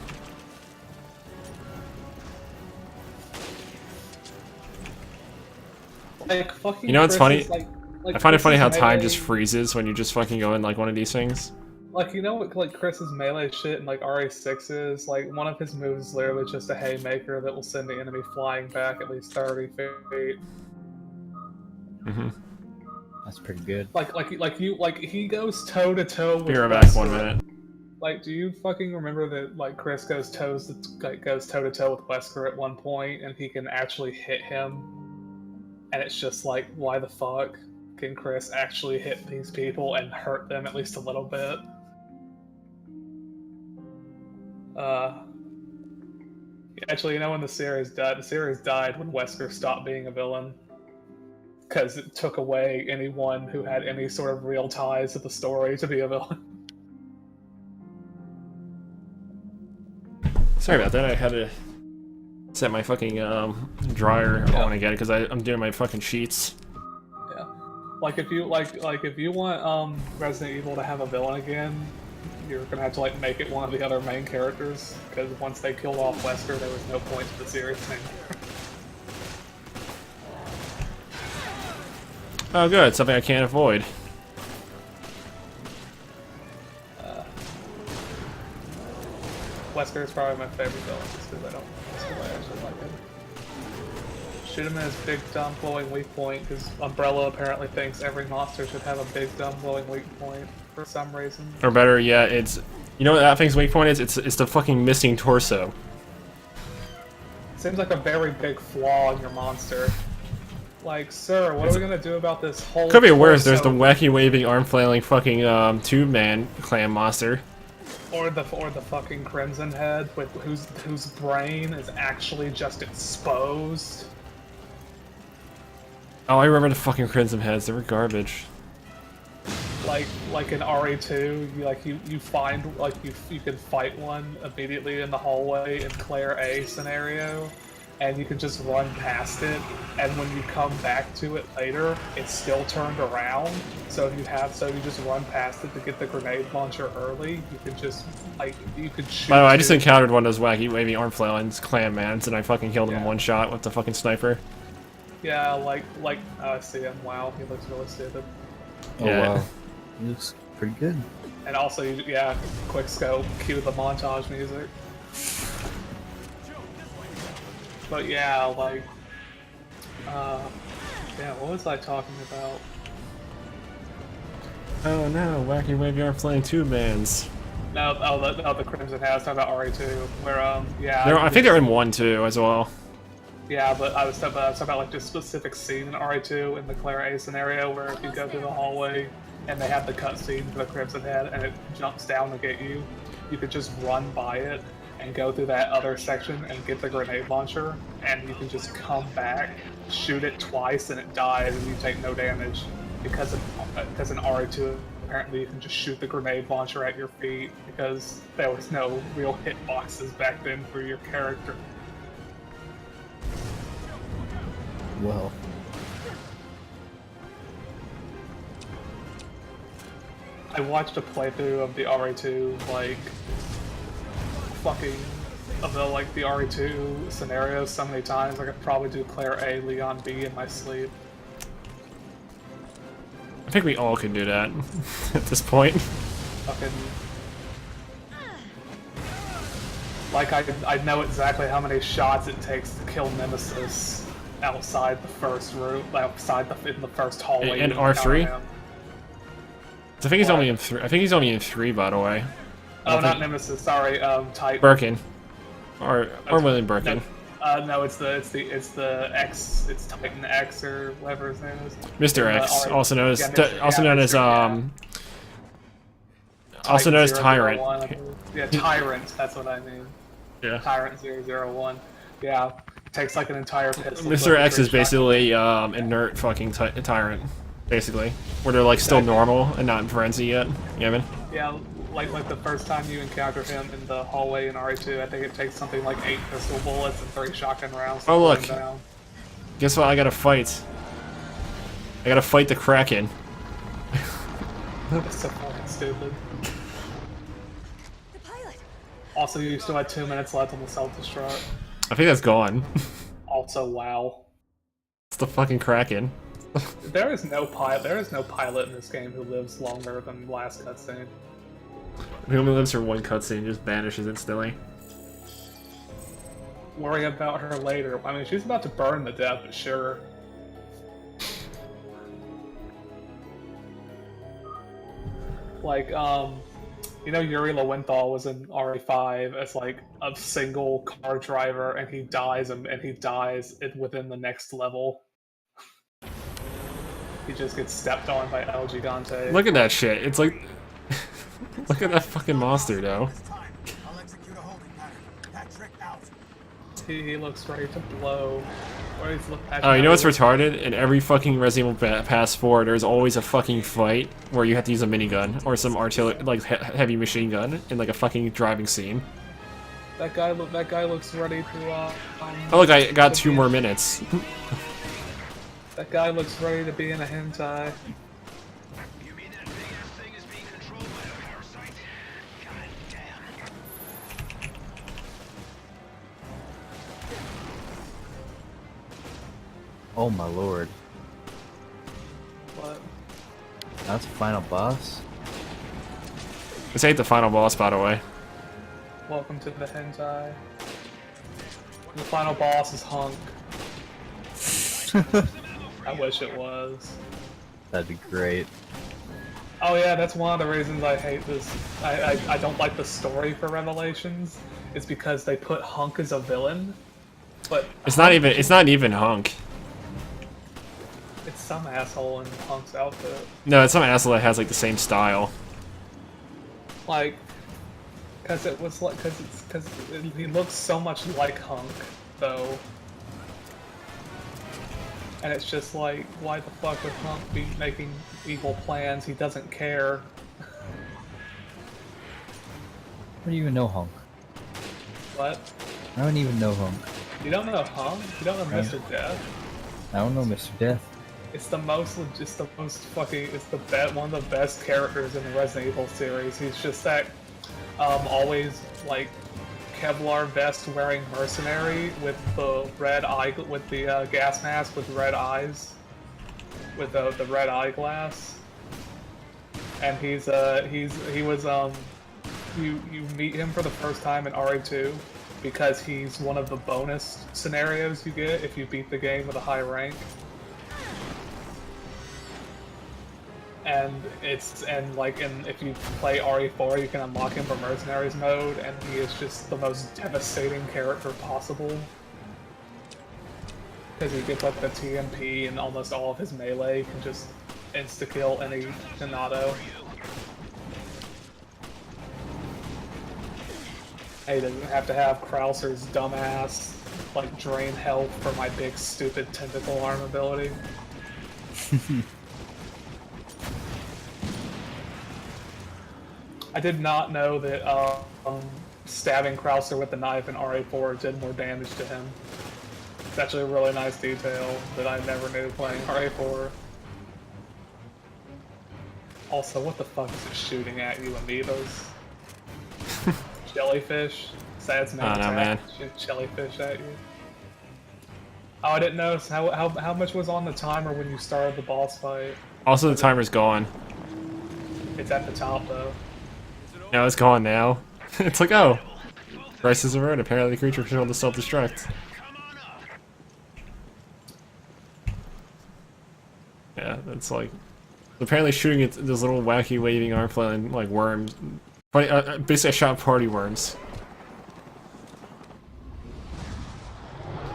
Like, fucking You know what's Chris funny? is like I find it funny how Chris's time melee- just freezes when you just fucking go in like one of these things. Like, you know what, like, Chris's melee shit in, like, RA6 is? Like, one of his moves is literally just a haymaker that will send the enemy flying back at least 30 feet. Mm-hmm. That's pretty good. Like, he goes toe-to-toe with Be right back, 1 Wesker. minute. Like, do you fucking remember that, like, Chris goes toe-to-toe with Wesker at one point, and he can actually hit him? And it's just like, why the fuck can Chris actually hit these people and hurt them at least a little bit? Actually, you know when the series died? The series died when Wesker stopped being a villain. Because it took away anyone who had any sort of real ties to the story to be a villain. Sorry about that. I had to set my fucking dryer on again because I'm doing my fucking sheets. Yeah. Like if you if you want Resident Evil to have a villain again, you're gonna have to like make it one of the other main characters, because once they killed off Wesker, there was no point to the series anymore. Oh, good. Something I can't avoid. Wesker is probably my favorite villain, just because I actually like him. Shoot him in his big, dumb, glowing weak point, because Umbrella apparently thinks every monster should have a big, dumb, glowing weak point for some reason. Or better yet, it's... You know what that thing's weak point is? It's the fucking missing torso. Seems like a very big flaw in your monster. Like, sir, what are we gonna do about this whole Could be worse, torso? there's the wacky waving arm flailing fucking Tube Man clan monster. Or the fucking Crimson Head with whose brain is actually just exposed. Oh, I remember the fucking Crimson Heads, they were garbage. Like in RE2, you find you can fight one immediately in the hallway in Claire A scenario, and you can just run past it, and when you come back to it later, it's still turned around. So if you just run past it to get the grenade launcher early, you can just you could shoot. By the way, I just encountered one of those wacky waving arm flailing clan mans, and I fucking killed him in one shot with the fucking sniper. Yeah, I see him. Wow, he looks really stupid. Oh wow, he looks pretty good. And also, quick scope, cue the montage music. But yeah, what was I talking about? Oh no, wacky waving arm flailing Tube Mans. No, the Crimson Head. I was talking about RE2, where I think they're in 1 too as well. Yeah, but I was talking about like this specific scene in RE2 in the Claire A scenario where if you go through the hallway and they have the cutscene for the Crimson Head and it jumps down to get you, you could just run by it and go through that other section and get the grenade launcher, and you can just come back, shoot it twice, and it dies, and you take no damage because in RE2 apparently you can just shoot the grenade launcher at your feet because there was no real hitboxes back then for your character. Well, I watched a playthrough of the RE2 the RE2 scenario so many times I could probably do Claire A, Leon B in my sleep. I think we all can do that at this point. Fucking I know exactly how many shots it takes to kill Nemesis outside the first room, in the first hallway. In R3? I think he's only in 3. I think he's only in 3, by the way. Oh, not Nemesis. Sorry, Titan. Birkin, or William Birkin. No, it's the X. It's Titan X or whatever his name is. Mr. X, also known as Tyrant. Yeah, Tyrant. That's what I mean. Yeah. Tyrant 001. Yeah, takes like an entire pistol. Mr. X is basically inert fucking tyrant, basically, where they're like still normal and not in frenzy yet. You know what I mean? Yeah. Like the first time you encounter him in the hallway in RE2, I think it takes something like 8 pistol bullets and 3 shotgun rounds to Oh look! him down. Guess what? I gotta fight. I gotta fight the Kraken. That's so fucking stupid. Also, you still had 2 minutes left on the self-destruct. I think that's gone. Also, wow. It's the fucking Kraken. There is no pilot in this game who lives longer than the last cutscene. He only lives for one cutscene and just vanishes instantly. Worry about her later. I mean, she's about to burn to death, but sure. You know, Yuri Lowenthal was in RE5 as like a single car driver, and he dies within the next level. He just gets stepped on by El Gigante. Look at that shit. It's like, look at that fucking monster, though. He looks ready to blow. Oh, you know what's retarded? In every fucking Resident Evil Pass 4, there's always a fucking fight where you have to use a minigun or some artillery, like heavy machine gun in like a fucking driving scene. That guy looks ready to. Oh look, I got 2 more minutes. That guy looks ready to be in a hentai. Oh my lord. What? That's the final boss? This ain't the final boss, by the way. Welcome to the hentai. The final boss is Hunk. I wish it was. That'd be great. Oh yeah, that's one of the reasons I hate this. I don't like the story for Revelations. It's because they put Hunk as a villain, but It's not even Hunk. it's some asshole in Hunk's outfit. No, it's some asshole that has like the same style. Like, cause he looks so much like Hunk, though. And it's just like, why the fuck would Hunk be making evil plans? He doesn't care. I don't even know Hunk. What? I don't even know Hunk. You don't know Hunk? You don't know Mr. Death? I don't know Mr. Death. It's the most fucking, it's the one of the best characters in the Resident Evil series. He's just that, always, like, Kevlar vest wearing mercenary with the red eye, with the gas mask with red eyes, with the red eyeglass. And he was, you meet him for the first time in RE2 because he's one of the bonus scenarios you get if you beat the game with a high rank. And if you play RE4, you can unlock him for Mercenaries mode, and he is just the most devastating character possible. Because he gets like the TMP and almost all of his melee can just insta-kill any Donato. And he doesn't have to have Krauser's dumbass, like, drain health for my big stupid tentacle arm ability. I did not know that stabbing Krauser with the knife in RE4 did more damage to him. It's actually a really nice detail that I never knew playing RE4. Also, what the fuck is it shooting at you, amoebas? Jellyfish? Sad's name man. Shoot jellyfish at you. Oh, I didn't notice how much was on the timer when you started the boss fight. Also, the timer's gone. It's at the top though. No, it's gone now. It's like, oh, crisis averted. Apparently, the creature controlled to self-destruct. Yeah, that's like apparently shooting at those little wacky waving arm flailing like worms. Basically, I shot party worms.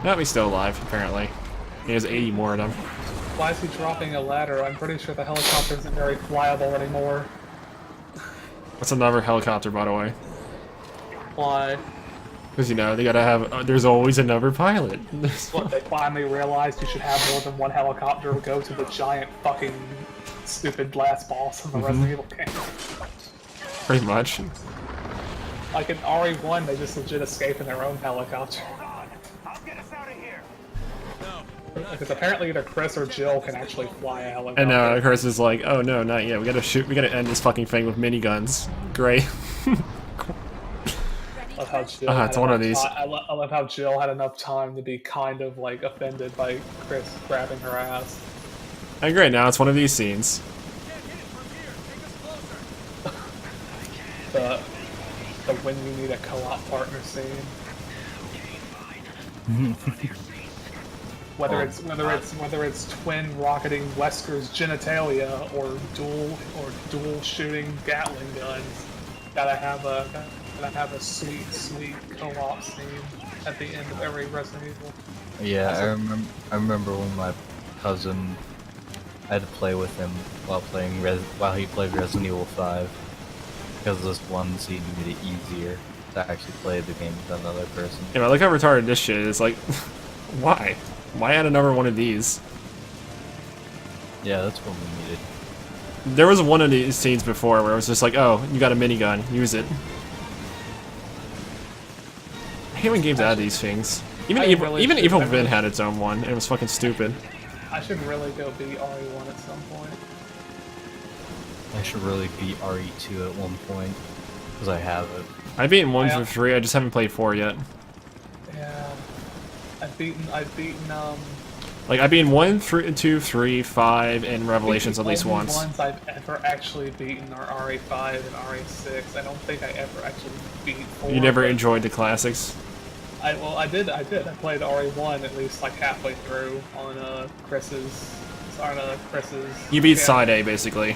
Not he's still alive. Apparently, he has 80 more of them. Why is he dropping a ladder? I'm pretty sure the helicopter isn't very flyable anymore. That's another helicopter, by the way. Why? Because, you know, they gotta have... there's always another pilot. What, they finally realized you should have more than one helicopter to go to the giant fucking stupid last boss in the Resident Evil game. Pretty much. Like in RE1, they just legit escape in their own helicopter. Because apparently either Chris or Jill can actually fly a helicopter. And Chris is like, oh no, not yet. We gotta end this fucking thing with miniguns. Great. Love how Jill it's one of these. I love how Jill had enough time to be kind of like offended by Chris grabbing her ass. And great, now it's one of these scenes. The when you need a co-op partner scene. Whether it's twin rocketing Wesker's genitalia or dual shooting Gatling guns, gotta have a sweet co-op scene at the end of every Resident Evil. Yeah, I remember when my cousin, I had to play with him while he played Resident Evil 5, because this one scene made it easier to actually play the game with another person. You know, look how retarded this shit is. Like, why? Why add another one of these? Yeah, that's what we needed. There was one of these scenes before where it was just like, oh, you got a minigun, use it. hate when games add these things. Even I Evil really Vin had its own one, and it was fucking stupid. I should really go beat RE1 at some point. I should really beat RE2 at one point, because I have it. I've beaten 1 through 3, I just haven't played 4 yet. Yeah. I've beaten, Like, I've beaten 1, 3, 2, 3, 5, and Revelations at least the only once. ones I've ever actually beaten are RE5 and RE6. I don't think I ever actually beat 4. You never enjoyed the classics? I did. I played RE1 at least like halfway through on Chris's. You beat yeah. Side A, basically.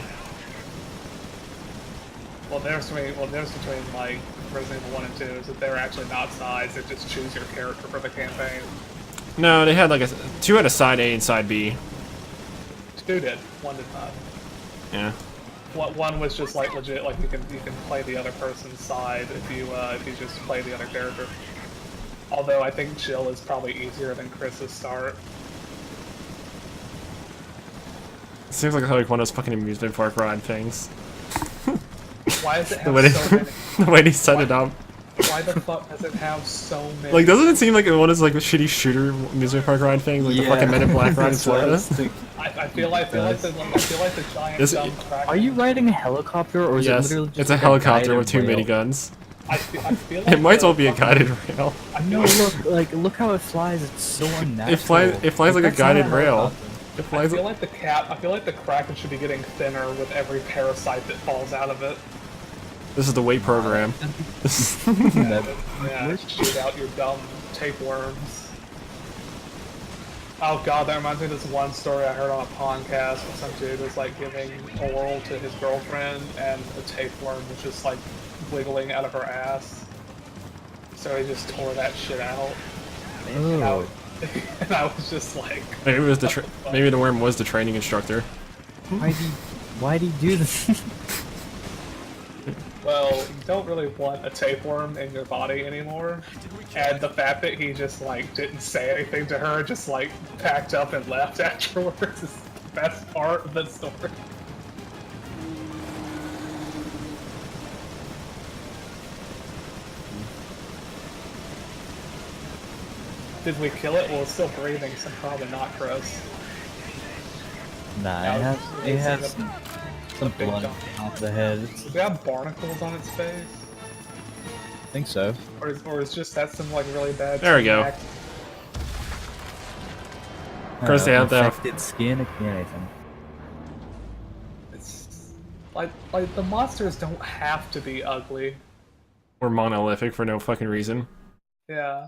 Well, there's between like Resident Evil 1 and 2 is that they're actually not sides. They just choose your character for the campaign. No, they had like 2 had a Side A and Side B. 2 did. 1 did not. Yeah. One was just like legit, like you can play the other person's side if you just play the other character. Although I think Jill is probably easier than Chris's start. It seems like one of those fucking amusement park ride things. Why does it have so many? The way they set it up. Why the fuck does it have so many? Like, doesn't it seem like one of those like shitty shooter amusement park ride things, like the fucking Men in Black ride in Florida? I feel like the giant dumb crack. Are you riding a helicopter, or is it literally just it's a like helicopter with guided 2 rail? miniguns. I feel like It might as well be a guided rail. No, look how it flies. It's so unnatural. It flies like a that's not guided rail. helicopter. I feel like the Kraken should be getting thinner with every parasite that falls out of it. This is the weight program. Yeah, shoot out your dumb tapeworms. Oh god, that reminds me of this one story I heard on a podcast where some dude was like giving oral to his girlfriend and the tapeworm was just like wiggling out of her ass. So he just tore that shit out. And I was just like... Maybe it was maybe the worm was the training instructor. Why'd he do this? Well, you don't really want a tapeworm in your body anymore. And the fact that he just like didn't say anything to her, just like packed up and left afterwards is the best part of the story. Did we kill it? Well, it's still breathing, so probably not, Chris. Nah, it has some blood on top of the head. Does it have barnacles on its face? I think so. Or is just that some like really bad... There we go. Chris, they have that. Infected skin, it can't anything. It's... Like, the monsters don't have to be ugly. Or monolithic for no fucking reason. Yeah.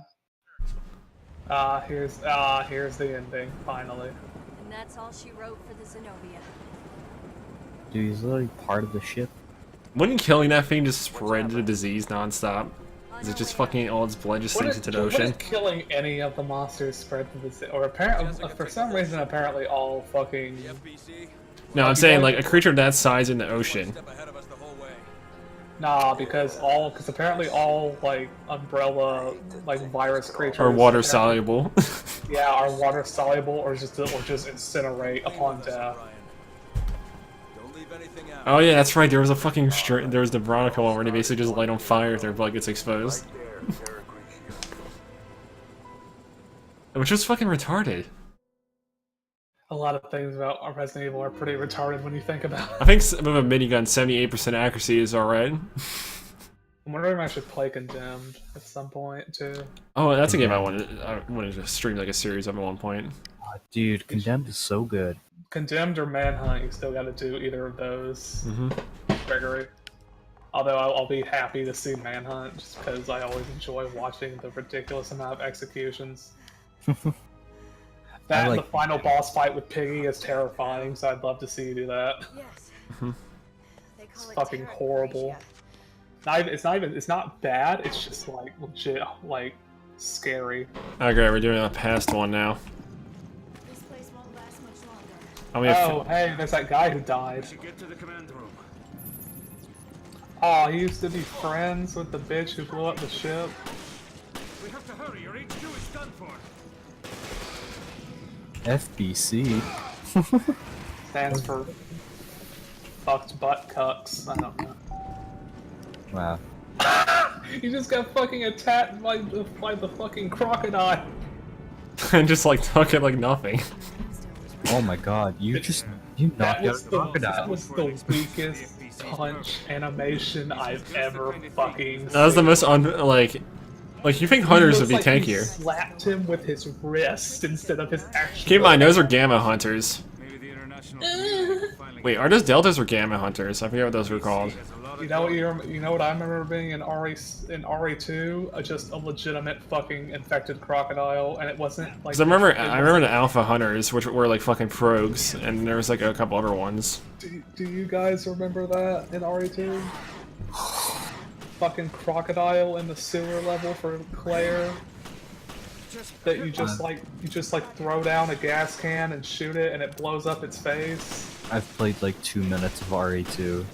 Here's the ending, finally. And that's all she wrote for the Zenobia. Dude, he's literally part of the ship. Wouldn't killing that thing just spread the disease nonstop? Is it just fucking all its blood just sinks into the ocean? Wouldn't killing any of the monsters spread to the or apparently for some reason apparently all fucking... No, I'm saying like a creature of that size in the ocean. Nah, because apparently all like umbrella like virus creatures Or water soluble. Yeah, are water soluble or just incinerate upon death. Oh yeah, that's right. There was a fucking there was the Veronica one where they basically just light on fire if their blood gets exposed. Which was fucking retarded. A lot of things about Resident Evil are pretty retarded when you think about it. I think with a minigun, 78% accuracy is alright. I'm wondering if I should play Condemned at some point too. Oh, that's a game I wanted to stream like a series of at one point. Oh, dude, Condemned is so good. Condemned or Manhunt, you still got to do either of those, Gregory. Although I'll be happy to see Manhunt, just because I always enjoy watching the ridiculous amount of executions. That and the final boss fight with Piggy is terrifying, so I'd love to see you do that. Yes. It's fucking horrible. It's not bad. It's just like legit, like scary. Okay, we're doing a past one now. This place won't last much longer. Oh, hey, there's that guy who died. Oh, he used to be friends with the bitch who blew up the ship. We have to hurry, your HQ is done for. FBC. Stands for fucked butt cucks. I don't know. Wow. You just got fucking attacked by the fucking crocodile. And just like took it like nothing. Oh my god, you knocked out a crocodile. That was the weakest punch animation I've ever fucking seen. That was the most like you think hunters would be He tankier. slapped him with his wrist instead of his actual. Keep in mind, those are gamma hunters. Wait, are those deltas or gamma hunters? I forget what those were called. You know what I remember being in RE2, just a legitimate fucking infected crocodile, and it wasn't like. Cause I remember the alpha hunters, which were like fucking frogs, and there was like a couple other ones. Do you guys remember that in RE2? Fucking crocodile in the sewer level for Claire. That you just like throw down a gas can and shoot it, and it blows up its face. I've played like 2 minutes of RE2.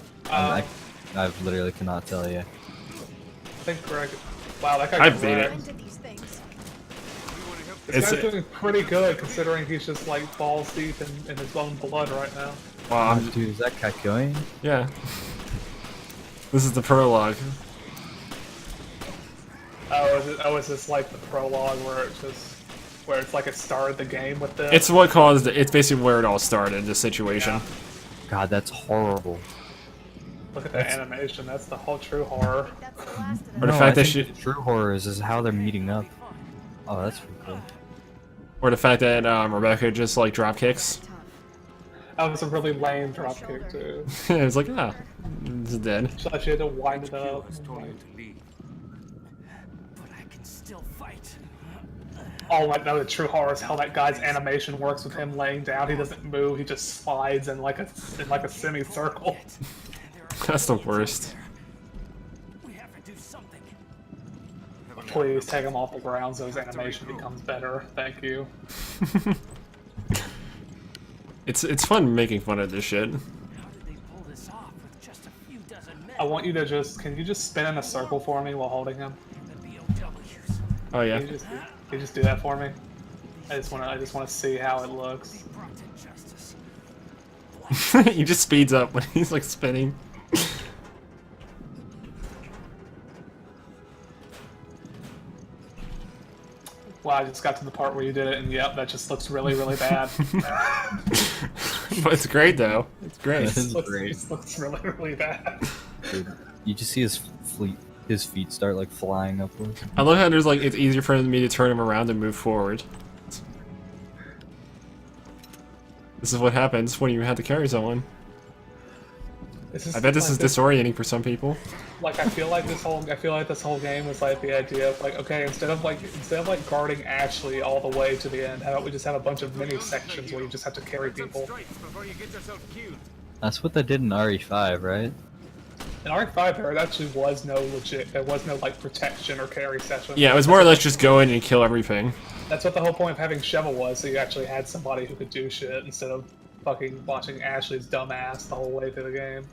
I literally cannot tell you. I think Greg. Wow, that guy. I beat it. This guy's doing pretty good considering he's just like balls deep in his own blood right now. Wow, Dude, is that cat going? yeah. This is the prologue. Is this like the prologue where it's like it started the game with this? It's what caused it. It's basically where it all started. The situation. Yeah. God, that's horrible. Look at that animation. That's the whole true horror. Or the fact that the true horrors is how they're meeting up. Oh, that's pretty cool. Or the fact that Rebecca just like drop kicks. That was a really lame dropkick too. It was like, ah, it's dead. She actually had to wind it up. Oh, I know the true horror is how that guy's animation works with him laying down. He doesn't move. He just slides in like a semicircle. That's the worst. Please take him off the ground so his animation becomes better. Thank you. It's fun making fun of this shit. I want you to can you just spin in a circle for me while holding him? Oh yeah. Can you just do that for me? I just wanna see how it looks. He just speeds up when he's like spinning. Wow, I just got to the part where you did it, and yep, that just looks really, really bad. But it's great though. It's great. It looks really, really bad. Dude, you just see his feet start like flying upwards. I love how there's like it's easier for me to turn him around and move forward. This is what happens when you have to carry someone. I bet this is disorienting for some people. Like I feel like this whole game was like the idea of like, okay, instead of like guarding Ashley all the way to the end, how about we just have a bunch of mini sections where you just have to carry people. That's what they did in RE5, right? In RE5 there actually was no like protection or carry session. Yeah, it was more or less just go in and kill everything. That's what the whole point of having Shovel was, so you actually had somebody who could do shit instead of fucking watching Ashley's dumb ass the whole way through the game.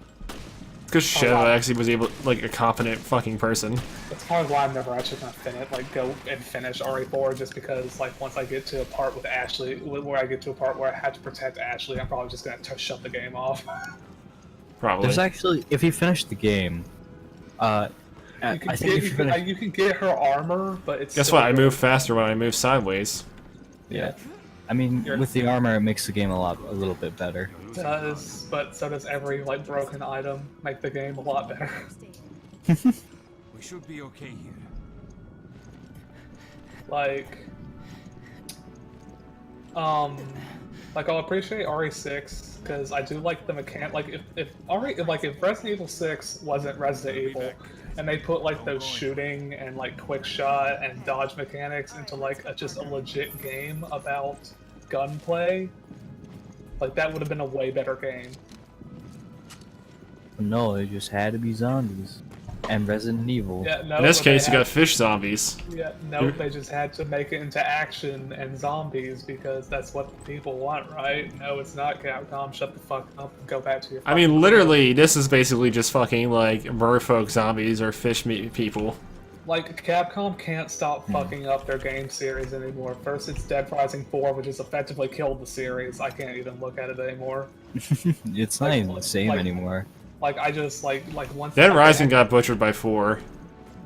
Because Shadow actually was able, like, a competent fucking person. That's probably why I'm never actually gonna go and finish RE4, just because, like, once I get to a part with Ashley, where I get to a part where I have to protect Ashley, I'm probably just gonna shut the game off. Probably. There's actually, if you finish the game, I think you can get her armor, but it's. Guess what? I move faster when I move sideways. Yeah. I mean, with the armor, it makes the game a little bit better. It does, but so does every like broken item make the game a lot better. We should be okay here. Like I'll appreciate RE6 because I do like the mechanic. Like if Resident Evil 6 wasn't Resident Evil, and they put like those shooting and like quick shot and dodge mechanics into like just a legit game about gunplay, like that would have been a way better game. No, it just had to be zombies and Resident Evil. Yeah, no, in this case, you got fish zombies. Yeah, no, they just had to make it into action and zombies because that's what the people want, right? No, it's not Capcom. Shut the fuck up and go back to your. I mean, literally, this is basically just fucking like merfolk zombies or fish meat people. Like, Capcom can't stop fucking up their game series anymore. First, it's Dead Rising 4, which has effectively killed the series. I can't even look at it anymore. It's not even the same anymore. Like, I just, like once... Dead Rising got butchered by 4.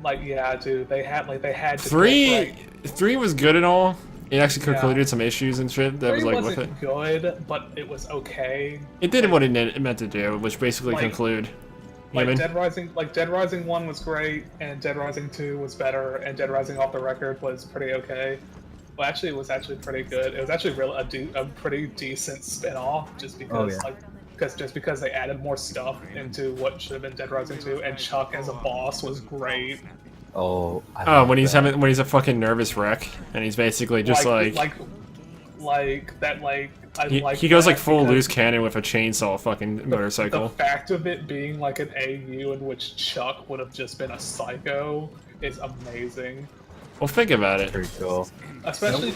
Like, yeah, dude, they had to Three, correct- three was good and all. It actually Yeah. concluded some issues and shit that was Three like with it. wasn't good, but it was okay. It did what it meant to do, which basically Like- conclude. You Like know what I mean? Dead Rising 1 was great, and Dead Rising 2 was better, and Dead Rising Off the Record was pretty okay. Well, actually, it was actually pretty good. It was actually a pretty decent spin-off, just because because they added more stuff into what should have been Dead Rising 2, and Chuck as a boss was great. Oh. Oh, when he's a fucking nervous wreck, and he's basically just he goes like full loose cannon with a chainsaw fucking motorcycle. The fact of it being like an AU in which Chuck would have just been a psycho is amazing. Well, think about it. Pretty cool. Especially,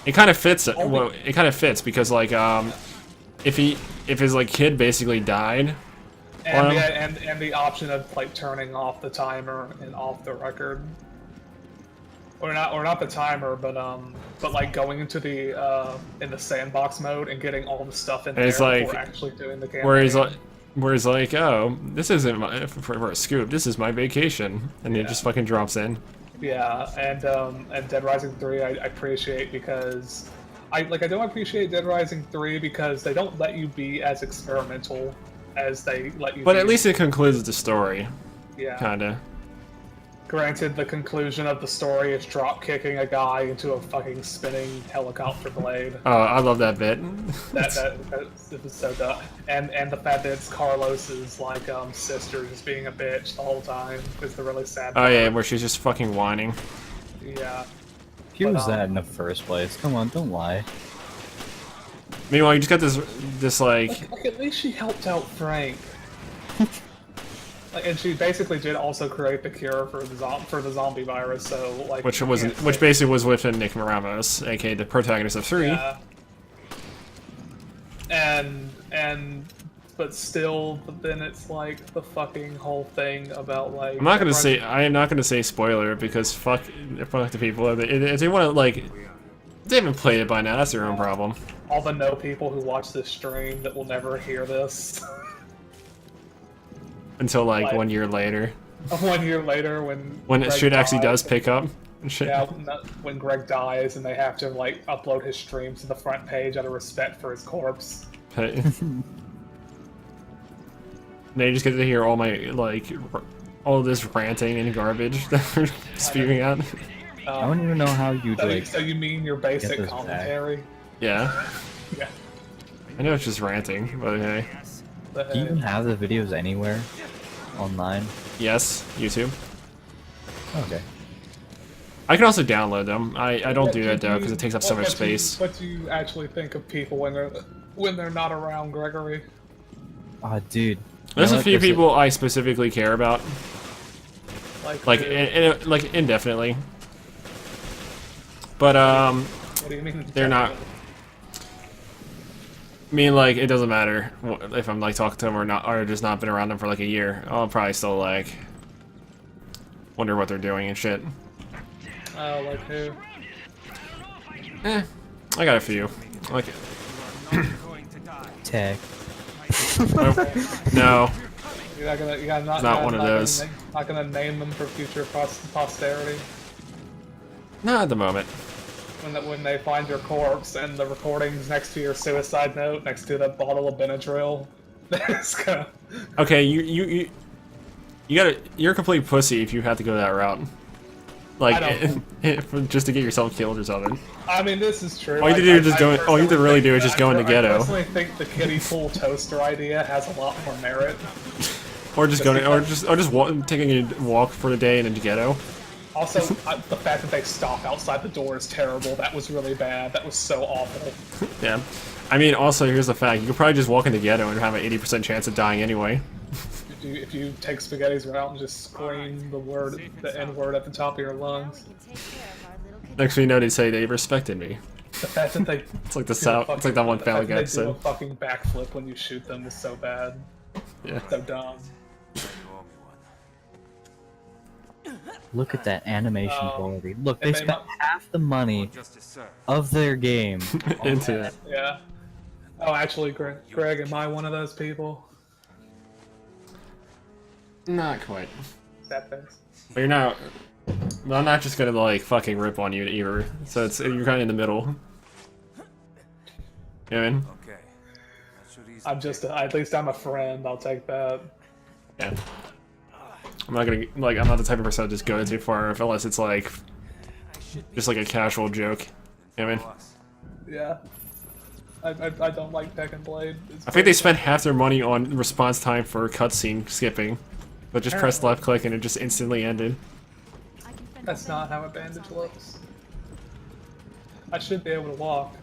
it kind of fits. Well, it kind of fits because like if his like kid basically died, and the option of like turning off the timer and off the record, or not the timer, but like going into the in the sandbox mode and getting all the stuff in there before actually doing the campaign. Where he's like, oh, this isn't for a scoop. This is my vacation, and it just fucking drops in. Yeah, and Dead Rising 3 I appreciate because I don't appreciate Dead Rising 3 because they don't let you be as experimental as they let you. But at least it concludes the story. Yeah. Kinda. Granted, the conclusion of the story is drop kicking a guy into a fucking spinning helicopter blade. Oh, I love that bit. that was so dumb. And the fact that it's Carlos's like sister just being a bitch the whole time is the really sad part. Oh yeah, where she's just fucking whining. Yeah. He was that in the first place. Come on, don't lie. Meanwhile, you just got this like at least she helped out Frank. And she basically did also create the cure for the zombie virus, so like which basically was with Nick Ramos, aka the protagonist of 3. Yeah. But then it's like the fucking whole thing about like. I am not gonna say spoiler because fuck the people. If they want to like, if they haven't played it by now. That's their own problem. All the people who watch this stream that will never hear this. Until like 1 year later. 1 year later when it shit actually does pick up and shit. Yeah, when Greg dies and they have to like upload his stream to the front page out of respect for his corpse. Then you just get to hear all my like all this ranting and garbage that we're spewing out. I don't even know how you like. So you mean your basic commentary? Yeah. Yeah. I know it's just ranting, but hey. Do you even have the videos anywhere online? Yes, YouTube. Okay. I can also download them. I don't do that though because it takes up so much space. What do you actually think of people when they're not around Gregory? Dude. There's a few people I specifically care about. Like indefinitely. But what do you mean? They're not. I mean, like, it doesn't matter if I'm like talking to them or not, or just not been around them for like a year. I'll probably still like wonder what they're doing and shit. Oh, like who? I got a few. Like, Tech. No. You're not one of those. Not gonna name them for future posterity. Not at the moment. When they find your corpse and the recordings next to your suicide note, next to the bottle of Benadryl, it's gonna... Okay, you gotta. You're a complete pussy if you have to go that route. Like, just to get yourself killed or something. I mean, this is true. All you have to really do is just go in the ghetto. I personally think the kiddie pool toaster idea has a lot more merit. Or just taking a walk for the day in the ghetto. Also, the fact that they stop outside the door is terrible. That was really bad. That was so awful. Yeah. I mean, also, here's the fact. You could probably just walk in the ghetto and have an 80% chance of dying anyway. If you take Spaghetti's route and just scream the N-word at the top of your lungs. Next thing you know, they say they respected me. The fact that they... It's like it's like that one Family Guy episode. They do a fucking backflip when you shoot them is so bad. Yeah. So dumb. Look at that animation quality. Look, they spent half the money of their game into it. Yeah. Oh, actually, Greg, am I one of those people? Not quite. Sad things. But you're not. But I'm not just gonna like fucking rip on you either. So it's you're kind of in the middle. You know what I mean? Okay. I'm just, at least I'm a friend. I'll take that. Yeah. I'm not gonna like. I'm not the type of person to just go too far unless it's like just like a casual joke. You know what I mean? Yeah. I don't like Tekken Blade. I think they spent half their money on response time for cutscene skipping, but just pressed left click and it just instantly ended. That's not how a bandage looks. I should be able to walk.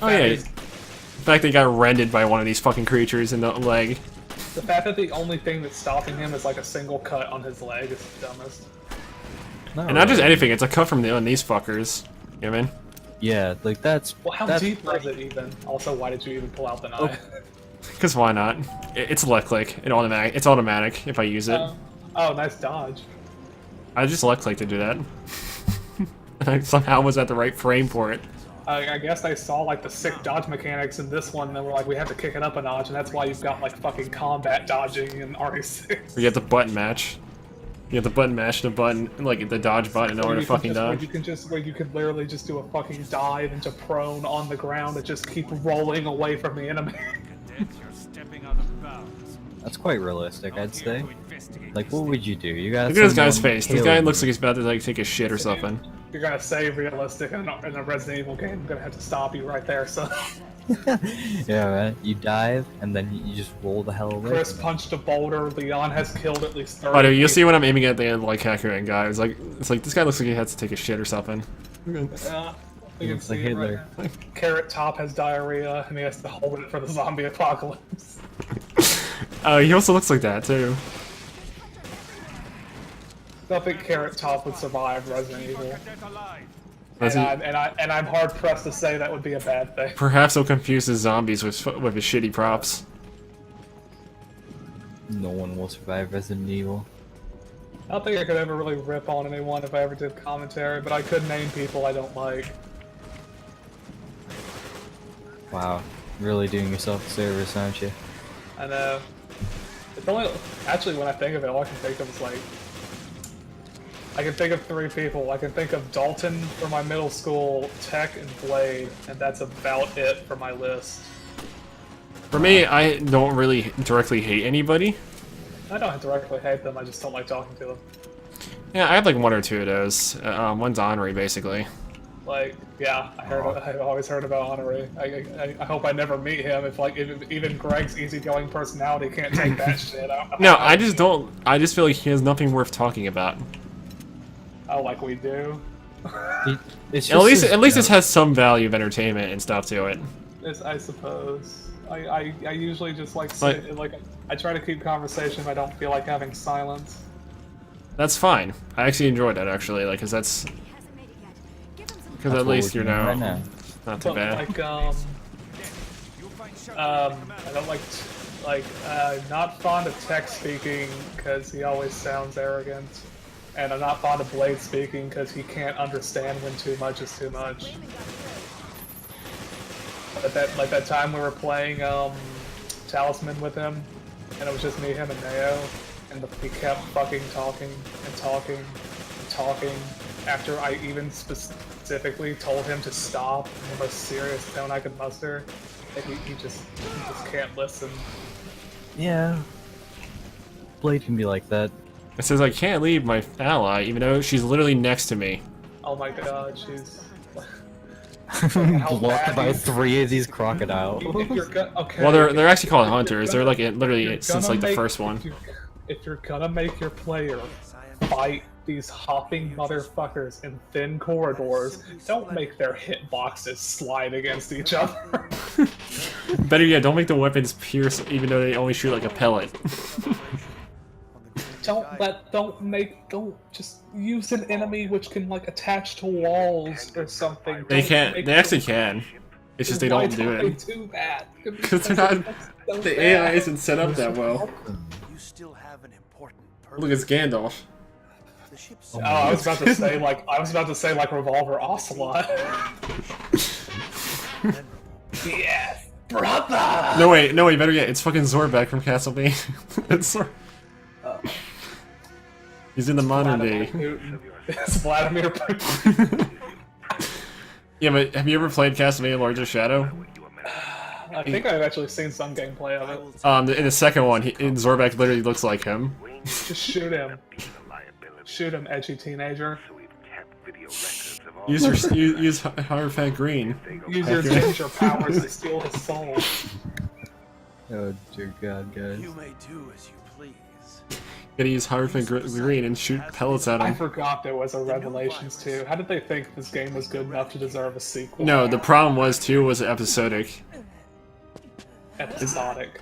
Oh yeah. In fact, they got rended by one of these fucking creatures in the leg. The fact that the only thing that's stopping him is like a single cut on his leg is the dumbest. And not just anything, it's a cut from on these fuckers. You know what I mean? Yeah, like that's. Well, how that's deep was it even? Also, why did you even pull out the knife? Because why not? It's left click. It's automatic if I use it. Oh, nice dodge. I just left click to do that. And I somehow was at the right frame for it. I guess they saw like the sick dodge mechanics in this one, and they were like, we have to kick it up a notch, and that's why you've got like fucking combat dodging in RE6. You have the button match. You have to button mash the button, like the dodge button in order to fucking dodge. Where you can literally just do a fucking dive into prone on the ground and just keep rolling away from the enemy. That's quite realistic, I'd say. Like, what would you do? You got. Look at this guy's face. This guy looks like he's about to like take a shit or something. You're gonna say realistic in a Resident Evil game. I'm gonna have to stop you right there, son. Yeah, man. You dive and then you just roll the hell away. Chris punched a boulder. Leon has killed at least 30. Oh, dude, you'll see when I'm aiming at the like Hakuin guy. It's like this guy looks like he has to take a shit or something. You can Looks like see it right Hitler. now. Carrot Top has diarrhea and he has to hold it for the zombie apocalypse. Oh, he also looks like that too. I don't think Carrot Top would survive Resident Evil. Does he? And I'm hard pressed to say that would be a bad thing. Perhaps he'll confuse his zombies with his shitty props. No one will survive Resident Evil. I don't think I could ever really rip on anyone if I ever did commentary, but I could name people I don't like. Wow, really doing yourself a service, aren't you? I know. It's only actually when I think of it, all I can think of is like I can think of 3 people. I can think of Dalton from my middle school, Tech, and Blade, and that's about it for my list. For me, I don't really directly hate anybody. I don't directly hate them, I just don't like talking to them. Yeah, I have like 1 or 2 of those. One's Henri, basically. Like, yeah, I've always heard about Henri. I hope I never meet him if like even Greg's easygoing personality can't take that shit. No, I just don't. I just feel like he has nothing worth talking about. Oh, like we do. It's At least this has some value of entertainment and stuff to it. I suppose. I usually just like sit like I try to keep conversation if I don't feel like having silence. That's fine. I actually enjoyed that actually, like, cause at least you know, right now. not too But bad. like I don't like not fond of Tech speaking because he always sounds arrogant, and I'm not fond of Blade speaking because he can't understand when too much is too much. But that time we were playing Talisman with him, and it was just me, him, and Neo, and he kept fucking talking and talking and talking after I even specifically told him to stop in the most serious tone I could muster. And he just can't listen. Yeah. Blade can be like that. It says I can't leave my ally, even though she's literally next to me. Oh my god, she's Blocked by 3 of these crocodiles. Okay. Well, they're actually called hunters. They're like literally since like the first one. If you're gonna make your player fight these hopping motherfuckers in thin corridors, don't make their hitboxes slide against each other. Better yet, don't make the weapons pierce even though they only shoot like a pellet. Don't just use an enemy which can like attach to walls or something. They can't. They actually can. It's just they don't do it. Do that? Because they're not. The AI isn't set up that well. You still have an important Look, it's Gandalf. Oh, I was about to say like Revolver Ocelot. Yes, brother. No wait, better yet, it's fucking Zorback from Castlevania. It's He's in the modern Vladimir day. Putin. It's Vladimir Putin. Yeah, but have you ever played Castlevania Lords of Shadow? I think I've actually seen some gameplay of it. In the second one, Zorback literally looks like him. Just shoot him. Shoot him, edgy teenager. Use Hierophant Green. Use your ginger powers to steal his soul. Oh dear God, guys. You may do as you please. Gotta use Hierophant Green and shoot pellets at I him. forgot there was a Revelations 2. How did they think this game was good enough to deserve a sequel? No, the problem was episodic. Episodic.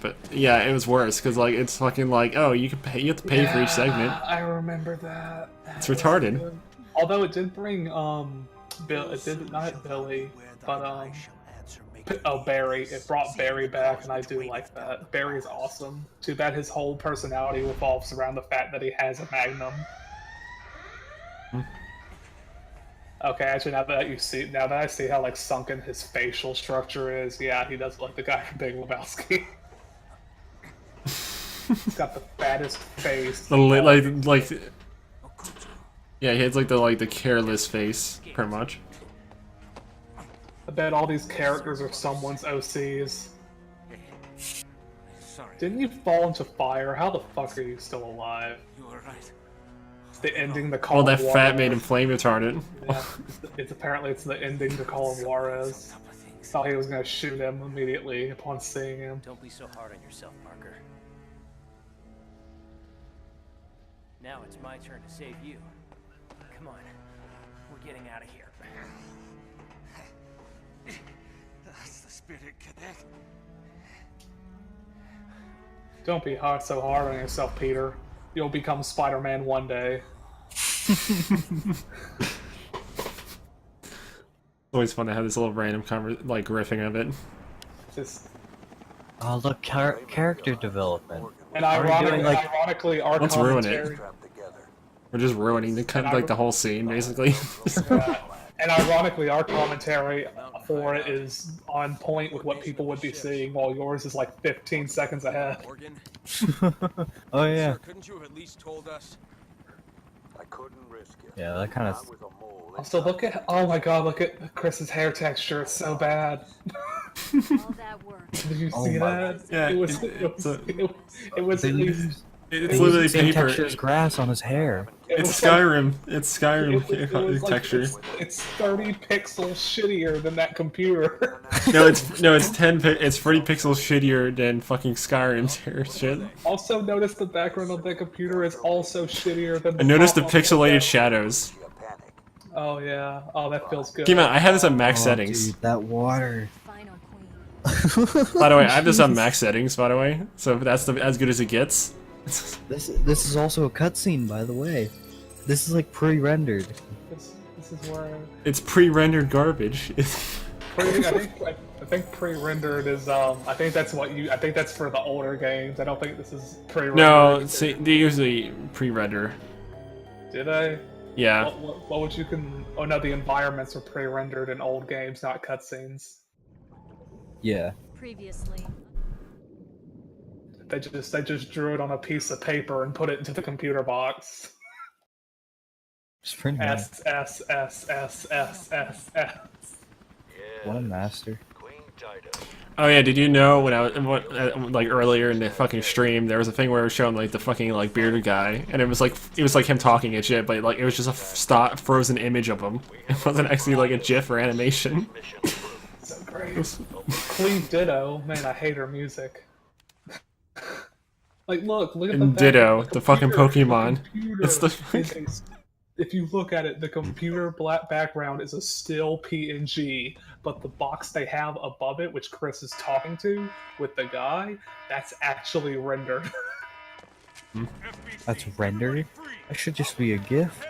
But yeah, it was worse because like it's fucking like, oh, you have to pay for each segment. I remember that. It's retarded. Good. Although it did bring not Billy, but Barry. It brought Barry back, and I do like that. Barry's awesome. Too bad his whole personality revolves around the fact that he has a magnum. Okay, actually, now that I see how like sunken his facial structure is, yeah, he does look like the guy from Big Lebowski. He's got the fattest face. Yeah, he has like the careless face, pretty much. I bet all these characters are someone's OCs. Sorry. Didn't you fall into fire? How the fuck are you still alive? You were right. It's the ending to Oh, call that him fat Juarez. made him flame retardant. Yeah, it's apparently the ending to call him Juarez. Thought he was gonna shoot him immediately upon seeing him. Don't be so hard on yourself, Parker. Now it's my turn to save you. Come on. We're getting out of here. That's the spirit, cadet. Don't be so hard on yourself, Peter. You'll become Spider-Man one day. Always fun to have this little random riffing of it. Just Oh, look, character development. and Are we doing, ironically, our Let's ruin commentary. it. We're just ruining the whole scene, basically. And ironically, our commentary for it is on point with what people would be seeing, while yours is like 15 seconds ahead. Morgan, Oh yeah. couldn't you have at least told us? I couldn't risk it. Yeah, that kind of. I was a mole. Also, oh my god, look at Chris's hair texture, it's so bad. All that work. Did you Oh see my- that? Yeah, it was at least... It's literally Same paper. texture as grass on his hair. It's Skyrim. It's Skyrim like, texture. it's 30 pixels shittier than that computer. It's 10. It's 40 pixels shittier than fucking Skyrim's hair shit. Also, notice the background of the computer is also shittier than. I noticed the top of pixelated shadows. Oh yeah. Oh, that feels good. Keep in mind, I have this on max Oh, settings. dude, that water. Final queen. By the way, I have this on max settings. By the way, so that's as good as it gets. This is also a cutscene, by the way. This is like pre-rendered. This is where. It's pre-rendered garbage. I think pre-rendered is. I think that's I think that's for the older games. I don't think this is pre-rendered. No, see, they usually pre-render. Did I? Yeah. What would you can? Oh no, the environments are pre-rendered in old games, not cutscenes. Yeah. Previously. They just drew it on a piece of paper and put it into the computer box. It's pretty nice. S. What a master. Oh yeah, did you know when I was like earlier in the fucking stream, there was a thing where it was showing like the fucking like bearded guy, and it was like him talking and shit, but like it was just a frozen image of him. It wasn't actually like a GIF or animation. So great. Clean Ditto, man, I hate her music. Like, look at the And Ditto, back- the fucking computer- Pokemon. computer It's the is if you look at it, the computer black background is a still PNG, but the box they have above it, which Chris is talking to with the guy, that's actually rendered. That's rendered? That should just be a GIF.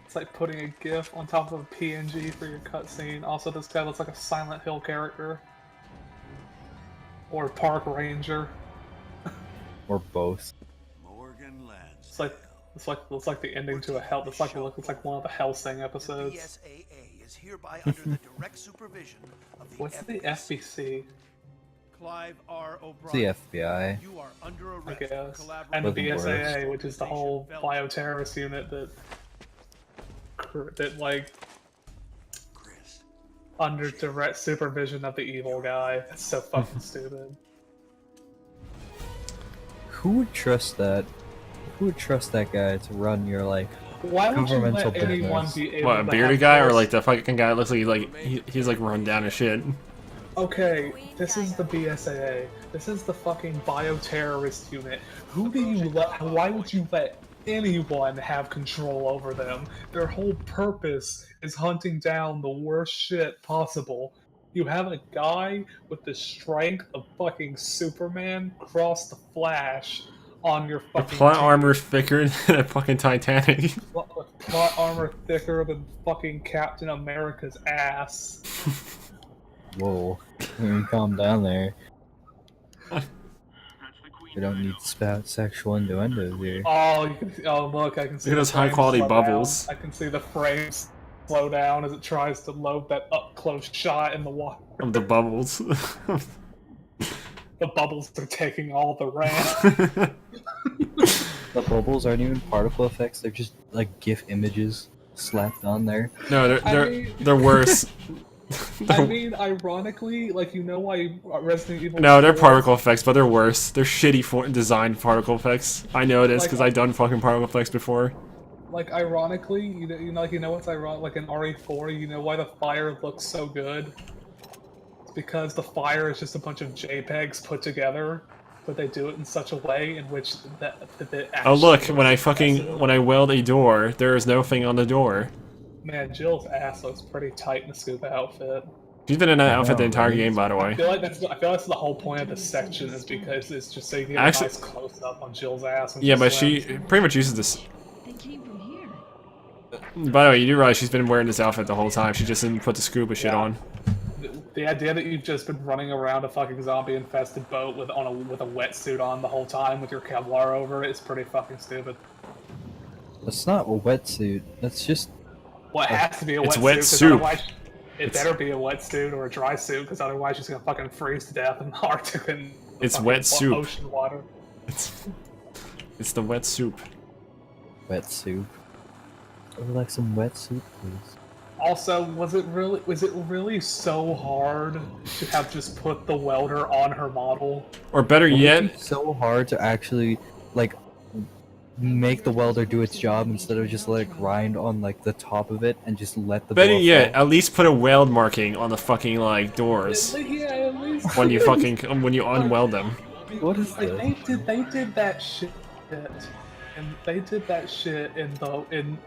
It's like putting a GIF on top of a PNG for your cutscene. Also, this guy looks like a Silent Hill character. Or Park Ranger. Or both. Morgan Lance. It's like the ending to a Hell. It's like one of the Hellsing The episodes. BSAA is hereby under the direct supervision of the What's the FBC. FBC? Clive R. It's the O'Brien. FBI. You are under I arrest guess. for collaborating And the Doesn't work. BSAA, which is the whole bioterrorist unit that like Chris. under direct supervision of the evil guy. It's so fucking stupid. Who would trust that? Who would trust that guy to run your like Why would you governmental let anyone business? be able What, a to bearded have guy or first- like the fucking guy that looks like he's like run down as shit? Okay, this is the BSAA. This is the fucking bioterrorist unit. Who do you let? Why would you let anyone have control over them? Their whole purpose is hunting down the worst shit possible. You have a guy with the strength of fucking Superman cross the Flash on your The fucking plot team. armor thicker than a fucking Titanic. With plot armor thicker than fucking Captain America's ass. Whoa. Calm down there. We don't need to spout sexual innuendos here. Oh, you can see, oh look, I can see Look at the those high frames quality slow bubbles. down. I can see the frames slow down as it tries to load that up close shot in the water. Of the bubbles. The bubbles are taking all the RAM. The bubbles aren't even particle effects, they're just like GIF images slapped on there. No, I mean- they're worse. I mean, ironically, like you know why Resident Evil. No, they're 4 particle effects, but they're worse. They're shitty designed particle effects. I know this because I've done fucking particle effects before. Like ironically, you know what's ironic? Like in RE4, you know why the fire looks so good? It's because the fire is just a bunch of JPEGs put together, but they do it in such a way in which that Oh look, actually when I looks impressive. when I weld a door, there is no thing on the door. Man, Jill's ass looks pretty tight in the scuba outfit. She's been in that outfit the know, entire right? game, by the I way. feel like that's the whole point of this section is because it's just so you get Actually- a nice close up on Jill's ass. When Yeah, she but swims. she pretty much uses this. They came from here. By the way, you do realize she's been wearing this outfit the whole time. She just didn't put the scuba shit Yeah. on. The idea that you've just been running around a fucking zombie-infested boat with a wetsuit on the whole time with your Kevlar over it is pretty fucking stupid. That's not a wetsuit, that's just Well, it has to be a It's wetsuit. wet 'cause soup. Otherwise, it better be a wetsuit or a dry suit, because otherwise she's gonna fucking freeze to death in the Arctic and the It's fucking wet soup. ocean water. It's the wet soup. wet soup. I would like some wet soup, please. Also, was it really so hard to have just put the welder on her model? Or better Would it yet, be so hard to actually like make the welder do its job instead of just let it grind on like the top of it and just let the better door yet, fall? at least put a weld marking on the fucking like doors Yeah, at least when you unweld them. What is like this? they did that shit, and they did that shit in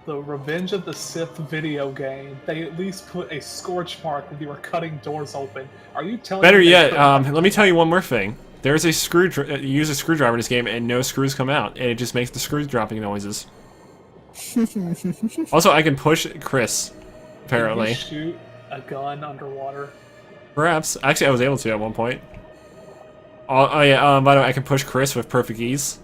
the Revenge of the Sith video game. They at least put a scorch mark when you were cutting doors open. Are you telling Better me they yet, couldn't- let me tell you one more thing. There's a you use a screwdriver in this game, and no screws come out, and it just makes the screws dropping noises. Also, I can push Chris. Can you Apparently, shoot a gun underwater? perhaps. Actually, I was able to at one point. Oh yeah. By the way, I can push Chris with perfect ease.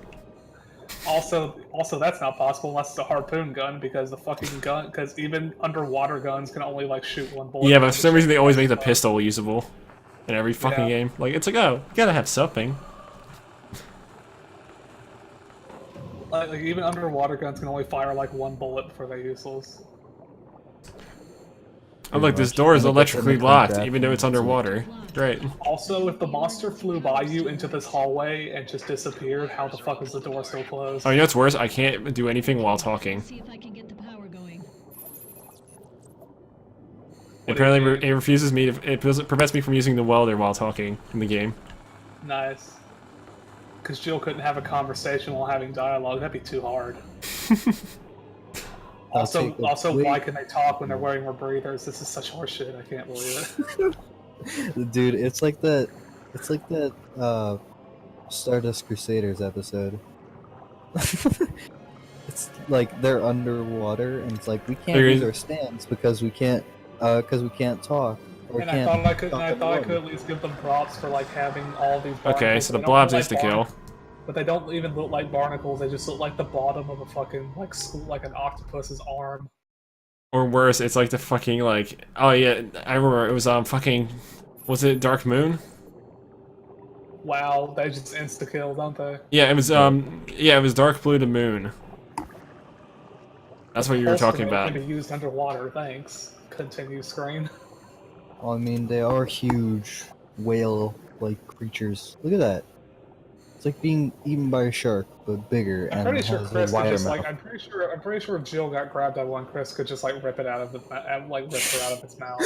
Also, that's not possible unless it's a harpoon gun, because the fucking gun, because even underwater guns can only like shoot one bullet. Yeah, but for some reason they always make the pistol usable in every fucking Yeah. game. Like it's like, oh, you gotta have something. Like even underwater guns can only fire like one bullet before they're useless. Oh look, this much. door is And it gets in the electrically locked, contract even though it's and it's underwater. Great. Also, if the monster flew by you into this hallway and just disappeared, how the fuck is the door still closed? Oh, you know what's worse? I can't do anything while talking. See if I can get the power going. Apparently, it refuses me. It prevents me from using the welder while talking in the game. Nice. Because Jill couldn't have a conversation while having dialogue. That'd be too hard. I'll Also, take a quick- why can they talk when they're wearing rebreathers? This is such horseshit. I can't believe it. Dude, it's like that Stardust Crusaders episode. It's like they're underwater and it's like we can't There use is- our stands because we can't talk or And I can't thought I could. talk I thought I could underwater. at least give them props for like having all these. Okay, barnacles. so They the don't blobs look needs to like kill. But they don't even look like barnacles. They just look like the bottom of a fucking like an octopus's arm. Or worse, it's like the fucking like. Oh yeah, I remember it was fucking. Was it Dark Moon? Wow, they just insta-kill, don't they? Yeah, it was dark blue to moon. That's what you were talking about. Can be used underwater, thanks. Continue screen. Well, I mean, they are huge whale-like creatures. Look at that. It's like being eaten by a shark, but bigger I'm and pretty sure has Chris a could wider just mouth. like. I'm pretty sure if Jill got grabbed by one, Chris could just like rip it out of the like rip her out of its mouth.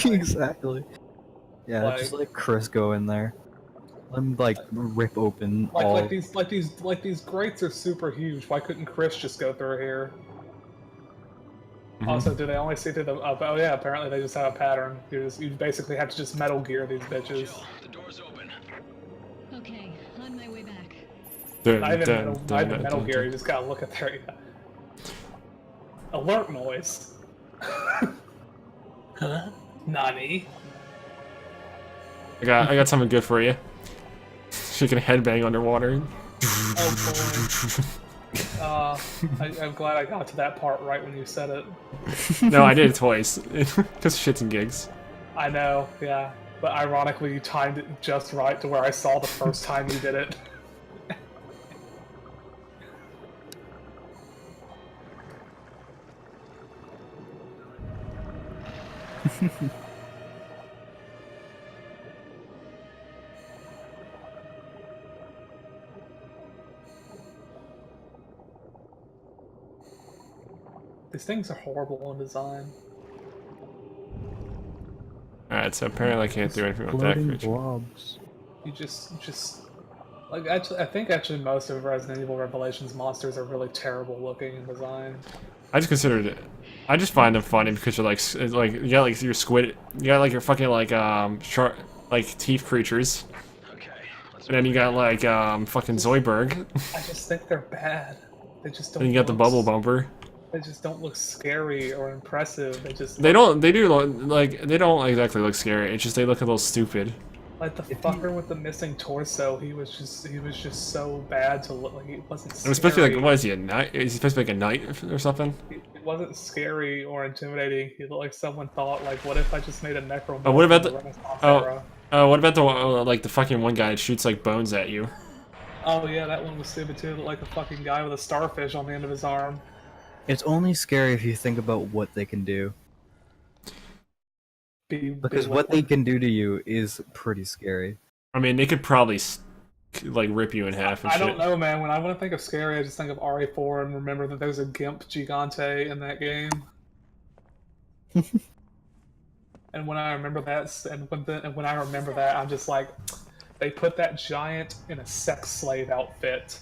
Exactly. Yeah, Like- just let Chris go in there. Let him like rip open all. Like these grates are super huge. Why couldn't Chris just go through here? Also, do they only see through the? Oh yeah, apparently they just have a pattern. You basically have to just Metal Gear these bitches. Okay, on my way back. Not even Metal Gear. You just gotta look at their alert noise. Huh? Nani? I got something good for you. She can headbang underwater. Oh boy. I'm glad I got to that part right when you said it. No, I did it twice. Because shits and gigs. I know, yeah. But ironically, you timed it just right to where I saw the first time you did it. These things are horrible in design. Alright, so apparently I can't do anything with that Floating creature. blobs. You just like I think most of Resident Evil Revelations monsters are really terrible looking in design. I just considered it. I just find them funny because you're like you got like your squid, you got like your fucking like shark like teeth creatures, and then you got like fucking Zoidberg. I just think they're bad. They just don't. And you got the bubble bumper. They just don't look scary or impressive. They don't. They do like they don't exactly look scary. It's just they look a little stupid. Like the fucker with the missing torso, he was just so bad to look like. He wasn't scary. It was supposed to be like, what is he, a knight? Is he supposed to be like a knight or something? It wasn't scary or intimidating. He looked like someone thought, like, what if I just made a necromorph? Oh, what about the? Renaissance era? What about the like the fucking one guy that shoots like bones at you? Oh yeah, that one was stupid too. Looked like a fucking guy with a starfish on the end of his arm. It's only scary if you think about what they can do. Because what they can do to you is pretty scary. I mean, they could probably like rip you in half and I shit. don't know, man. When I want to think of scary, I just think of RE4 and remember that there's a Gimp Gigante in that game. And when I remember that, when I remember that, I'm just like, they put that giant in a sex slave outfit.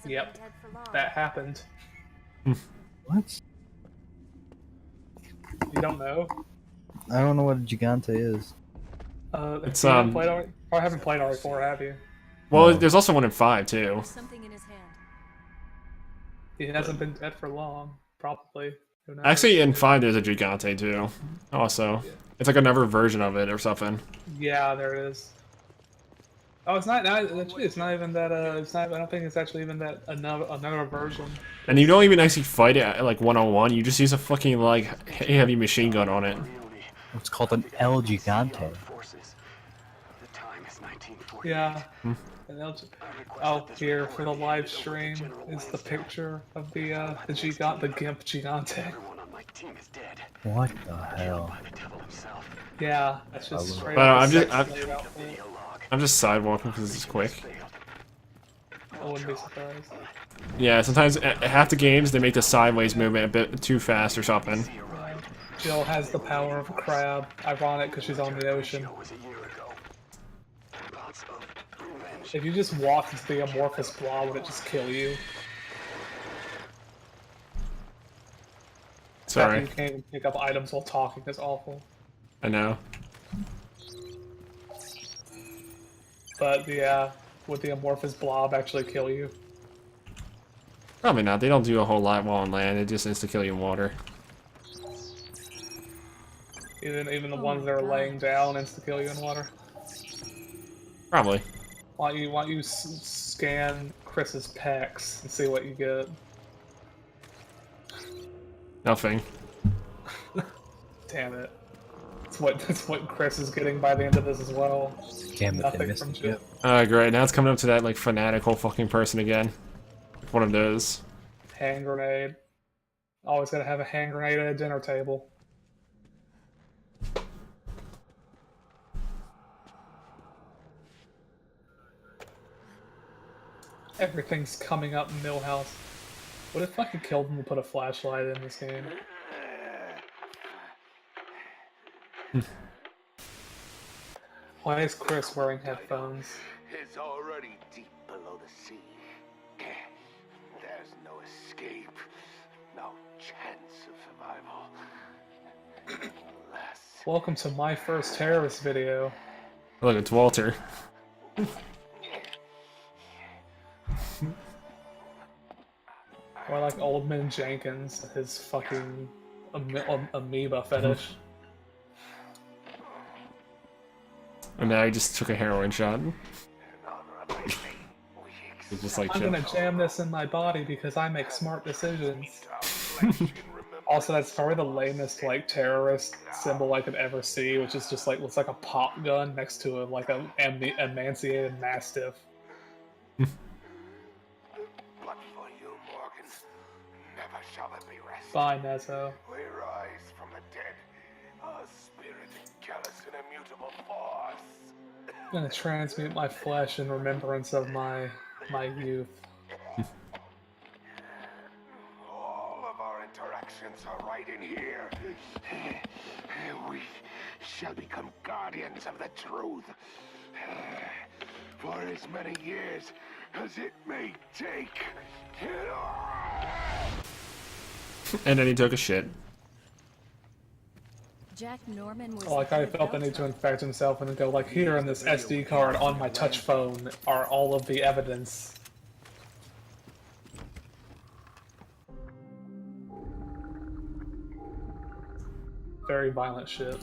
Yep, that happened. What? You don't know? I don't know what a Gigante is. It's I haven't played RE4, have you? Well, No. there's also one in 5 too. Something in his hand. He hasn't been dead for long, probably. Who knows? Actually, in 5 there's a Gigante too. Also, it's like another version of it or something. Yeah, there is. Oh, it's not. Actually, it's not even that. It's not. I don't think it's actually even that another version. And you don't even actually fight it at like 1-on-1. You just use a fucking like heavy machine gun on it. It's called an El Gigante. Yeah. And oh, here for the live stream is the picture of the Gimp Gigante. What the hell? Yeah, that's just straight But up. I'm just sidewalking because it's quick. I wouldn't be surprised. Yeah, sometimes at half the games they make the sideways movement a bit too fast or something. Jill has the power of a crab. Ironic because she's on the ocean. If you just walk into the amorphous blob, would it just kill you? Sorry. You can't even pick up items while talking. That's awful. I know. But yeah, would the amorphous blob actually kill you? Probably not. They don't do a whole lot while on land. They just insta-kill you in water. Even the ones that are laying down insta kill you in water. Probably. Why don't you scan Chris's pecs and see what you get? Nothing. Damn it. That's what Chris is getting by the end of this as well. Damn it, they Nothing missed from it. Jim. Great. Now it's coming up to that like fanatical fucking person again. One of those. Hand grenade. Always gotta have a hand grenade at a dinner table. Everything's coming up Millhouse. What if I could kill them to put a flashlight in this game? Why is Chris wearing headphones? It's already deep below the sea. There's no escape, no chance of survival. Welcome to my first terrorist video. Look, it's Walter. Or like Oldman Jenkins, his fucking amoeba fetish. And now he just took a heroin shot. He's just like, I'm chill. gonna jam this in my body because I make smart decisions. Also, that's probably the lamest like terrorist symbol I could ever see, which is just like looks like a pop gun next to like a emaciated mastiff. But for you, Morgan, never shall it be rest. Bye, Nezo. We rise from the dead, a spirit callous and immutable force. I'm gonna transmute my flesh in remembrance of my youth. All of our interactions are right in here. We shall become guardians of the truth. For as many years as it may take. And then he took a shit. Jack Norman was Like I felt the need to infect himself and then go like, here in this SD card on my touch phone are all of the evidence. Very violent shit.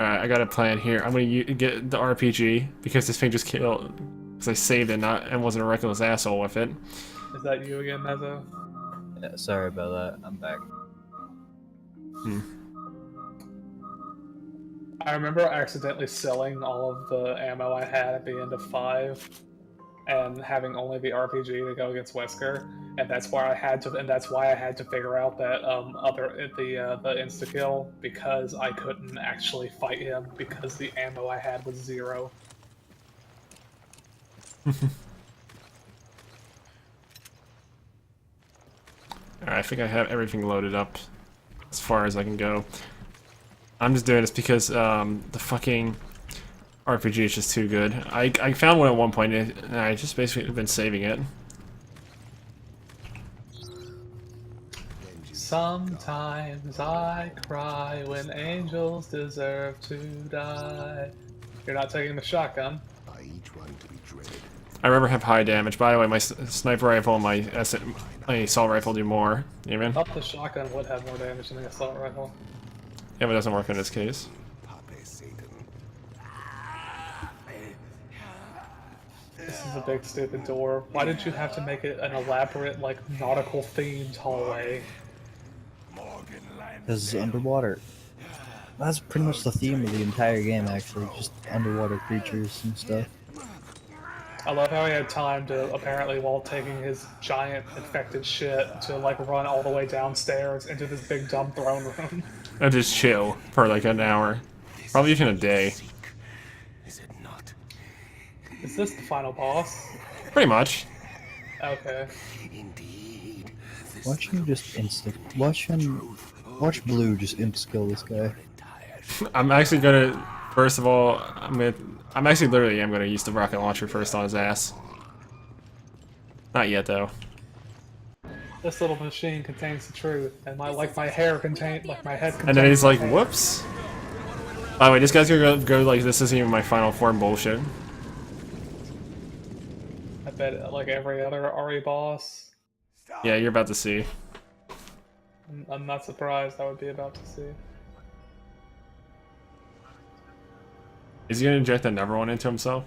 Alright, I got a plan here. I'm gonna get the RPG because this thing just killed. Because I saved it and wasn't a reckless asshole with it. Is that you again, Nezo? Yeah, sorry about that. I'm back. I remember accidentally selling all of the ammo I had at the end of 5 and having only the RPG to go against Wesker, and that's why I had to figure out that the insta kill because I couldn't actually fight him because the ammo I had was 0. Alright, I think I have everything loaded up as far as I can go. I'm just doing this because the fucking RPG is just too good. I found one at one point and I just basically been saving it. Sometimes I cry when angels deserve to die. You're not taking the shotgun. I remember have high damage. By the way, my sniper rifle and my assault rifle do more. Even. I thought the shotgun would have more damage than the assault rifle. Yeah, but it doesn't work in this case. This is a big stupid door. Why did you have to make it an elaborate, like, nautical themed hallway? Because it's underwater. That's pretty much the theme of the entire game, actually. Just underwater creatures and stuff. I love how he had time to, apparently, while taking his giant infected shit, to, like, run all the way downstairs into this big dumb throne room. And just chill for like an hour. Probably even a day. Is this the final boss? Pretty much. Okay. Watch him just watch Blue just insta-kill this guy. I'm actually gonna, first of all, I'm actually literally gonna use the rocket launcher first on his ass. Not yet though. This little machine contains the truth, and my head contains. And then he's like, whoops. By the way, this guy's gonna go like, this isn't even my final form bullshit. I bet, like every other RE boss. Yeah, you're about to see. I'm not surprised I would be about to see. Is he gonna inject another one into himself?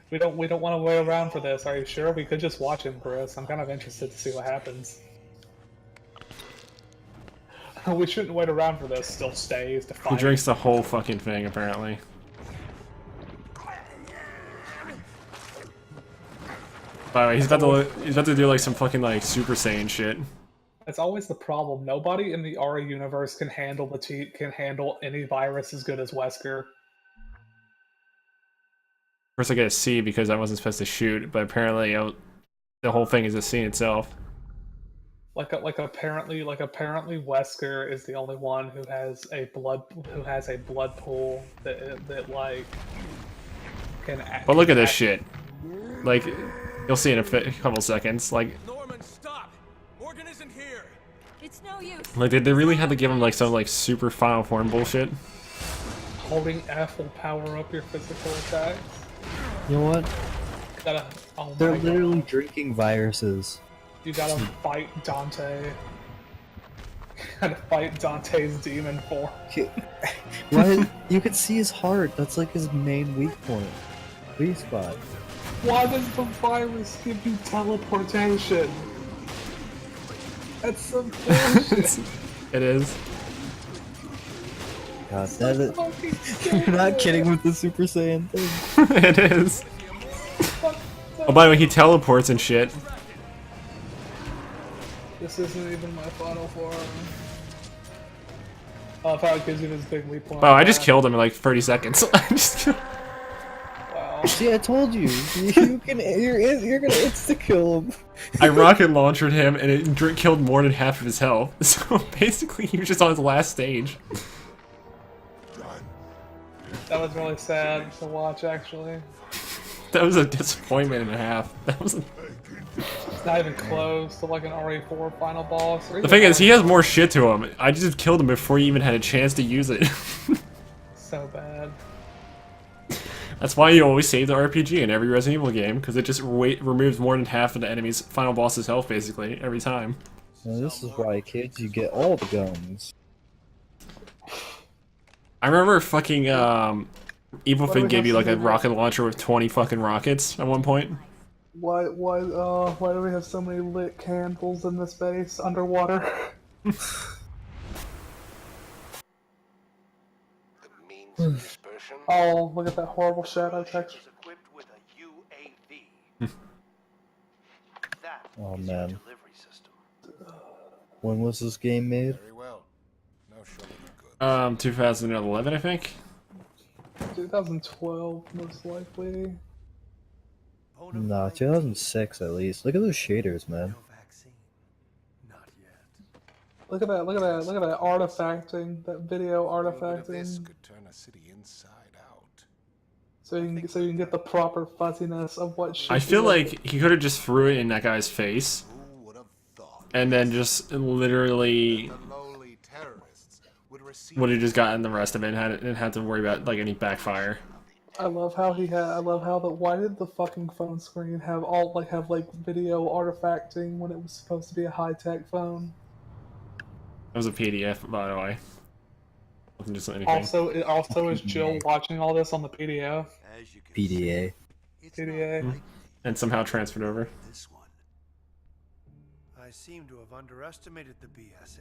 We don't want to wait around for this. Are you sure? We could just watch him, Chris. I'm kind of interested to see what happens. We shouldn't wait around for this. Still stays to He fight. drinks the whole fucking thing, apparently. By the way, he's about to do like some fucking like Super Saiyan shit. That's always the problem. Nobody in the RE universe can handle can handle any virus as good as Wesker. First, I get a C because I wasn't supposed to shoot, but apparently the whole thing is a scene itself. Apparently Wesker is the only one who has a blood pool that like can. But look at this shit. Like, you'll see in a couple seconds. Like, Norman, stop! Morgan isn't here. It's no use. like they really had to give him like some like super final form bullshit. Holding F will power up your physical attacks. You know what? Oh They're my God. literally drinking viruses. You gotta fight Dante. You gotta fight Dante's demon form. Why? You can see his heart. That's like his main weak point. Weak spot. Why does the virus give you teleportation? That's some bullshit. It is. God, that is. You're not kidding with the Super Saiyan thing. It is. Oh, by the way, he teleports and shit. This isn't even my final form. I love how it gives you this big weak point. Wow, I just killed him in like 30 seconds. I just... Wow. See, I told you. You're gonna insta kill him. I rocket launched him and it killed more than half of his health. So basically, he was just on his last stage. That was really sad to watch, actually. That was a disappointment and a half. That was. It's not even close to like an RE4 final boss. The thing is, he has more shit to him. I just killed him before he even had a chance to use it. So bad. That's why you always save the RPG in every Resident Evil game, because it just removes more than half of the enemy's final boss's health, basically, every time. Now, this is why, kids, you get all the guns. I remember fucking, Evil Fin gave you like a rocket launcher with 20 fucking rockets at one point. Why do we have so many lit candles in this base underwater? Oh, look at that horrible shadow texture. Oh man. When was this game made? 2011, I think. 2012, most likely. Nah, 2006 at least. Look at those shaders, man. Look at that artifacting, that video artifacting. So you can get the proper fuzziness of what should I be feel like he could have just threw it in that guy's face. And then just literally would have just gotten the rest of it and didn't have to worry about like any backfire. I love how why did the fucking phone screen have video artifacting when it was supposed to be a high-tech phone? It was a PDF, by the way. Wasn't just anything. Also is Jill watching all this on the PDF? PDA. PDA. And somehow transferred over. This one. I seem to have underestimated the BSAA.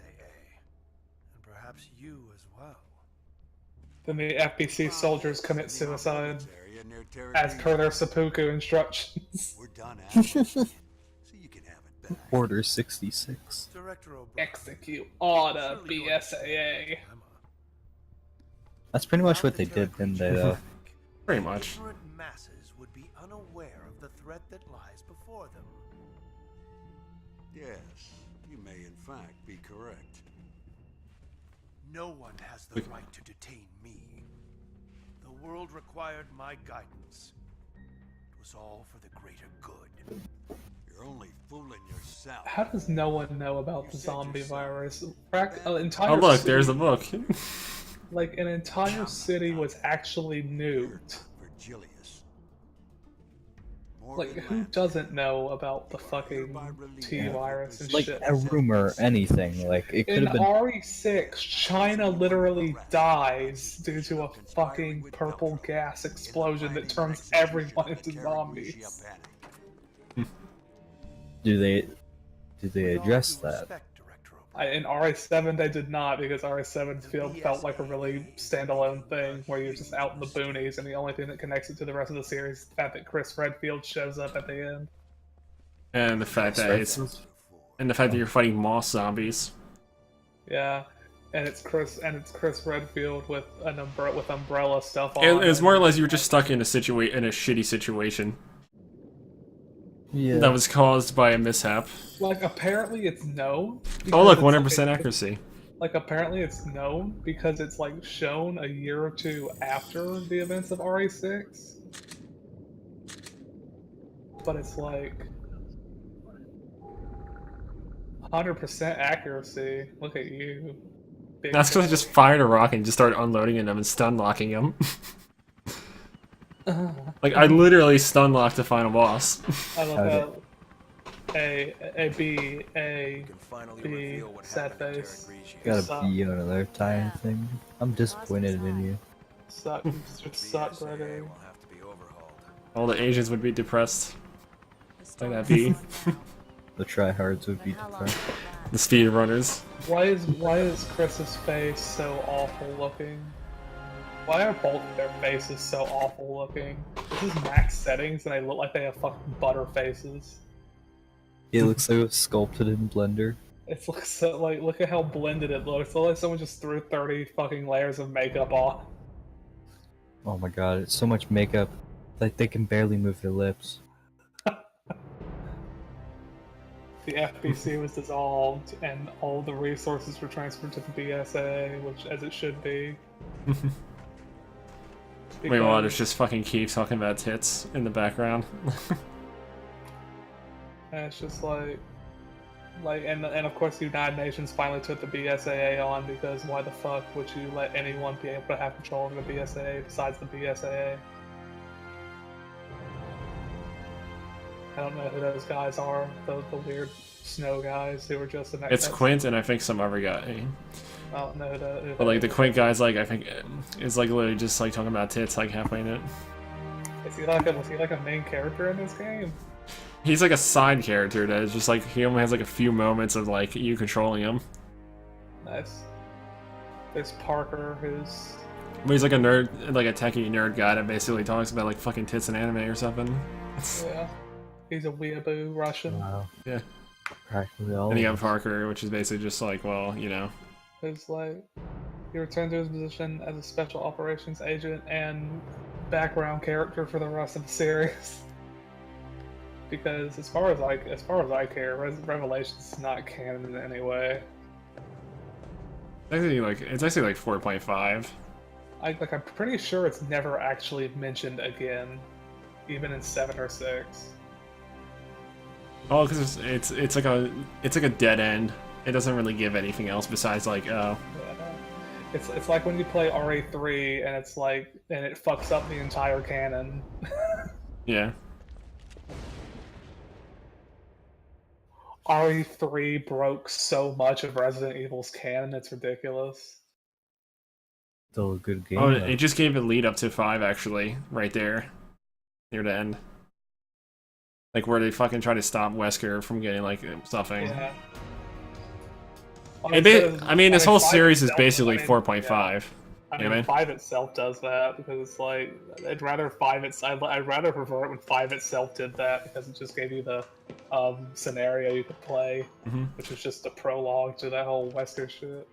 And perhaps you as well. Then the FBC soldiers commit suicide, as per their seppuku instructions. We're done after. So you can have it back. Order 66. Execute order, BSAA. That's pretty much what they did, didn't they, though? Pretty much. Ignorant masses would be unaware of the threat that lies before them. Yes, you may in fact be correct. No one has the right to detain me. The world required my guidance. It was all for the greater good. You're only fooling yourself. How does no one know about the zombie virus? Oh look, there's the book. Like, an entire city was actually nuked. Like, who doesn't know about the fucking T-virus and like shit? a rumor, anything. Like, it could In have been. RE6, China literally dies due to a fucking purple gas explosion that turns everyone into zombies. Do they address that? In RA7 they did not, because RA7 felt like a really standalone thing where you're just out in the boonies, and the only thing that connects it to the rest of the series is the fact that Chris Redfield shows up at the end. And the fact that you're fighting moss zombies. Yeah, and it's Chris Redfield with umbrella stuff on. It was more or less you were just stuck in a shitty situation. Yeah. That was caused by a mishap. Like, apparently it's known. Oh look, 100% accuracy. Like, apparently it's known because it's, like, shown a year or two after the events of RA6. But it's, like... 100% accuracy. Look at you. Big That's because I just fired a rocket and just started unloading in them and stun locking them. Like, I literally stun locked the final boss. I love that. A, B, sad face. Got a B on another tiny thing. I'm disappointed in you. Suck, suck, Gregory. All the Asians would be depressed. Like that B. The tryhards would be depressed. The speedrunners. Why is Chris's face so awful looking? Why are both of their faces so awful looking? This is max settings and they look like they have fucking butter faces. It looks like it was sculpted in Blender. It looks so, like, look at how blended it looks. It looks like someone just threw 30 fucking layers of makeup on. Oh my god, it's so much makeup. Like, they can barely move their lips. The FBC was dissolved and all the resources were transferred to the BSA, which, as it should be. Meanwhile, there's just fucking keeps talking about tits in the background. And it's just like, and of course the United Nations finally took the BSAA on, because why the fuck would you let anyone be able to have control over the BSAA besides the BSAA? I don't know who those guys are, the weird snow guys who were just in that. It's Quint and I think some other guy. I don't know who But like the Quint guy's like, I think, is like literally just like talking about tits like halfway in it. Was he like a main character in this game? He's like a side character that is just like, he only has like a few moments of like you controlling him. Nice. There's Parker, who's... But he's like a nerd, like a techie nerd guy that basically talks about like fucking tits and anime or something. Yeah. He's a weeaboo Russian. Wow. Yeah. Practically all. And you of have Parker, which is basically just like, well, you know. Who's like, he returned to his position as a special operations agent and background character for the rest of the series. Because as far as I care, Revelations is not canon in any way. It's actually like 4.5. I'm pretty sure it's never actually mentioned again, even in 7 or 6. Oh, because it's like a dead end. It doesn't really give anything else besides like Yeah, it's like when you play RA3 and it's like, and it fucks up the entire canon. Yeah. RE3 broke so much of Resident Evil's canon, it's ridiculous. Still a good game. Oh, though. it just gave a lead up to 5 actually, right there, near the end. Like where they fucking try to stop Wesker from getting like something. Yeah. I mean, this whole series is basically 4.5. Yeah. I You know what I mean, mean? 5 itself does that because it's like I'd rather prefer it when 5 itself did that, because it just gave you the scenario you could play, which was just a prologue to that whole Wesker shit.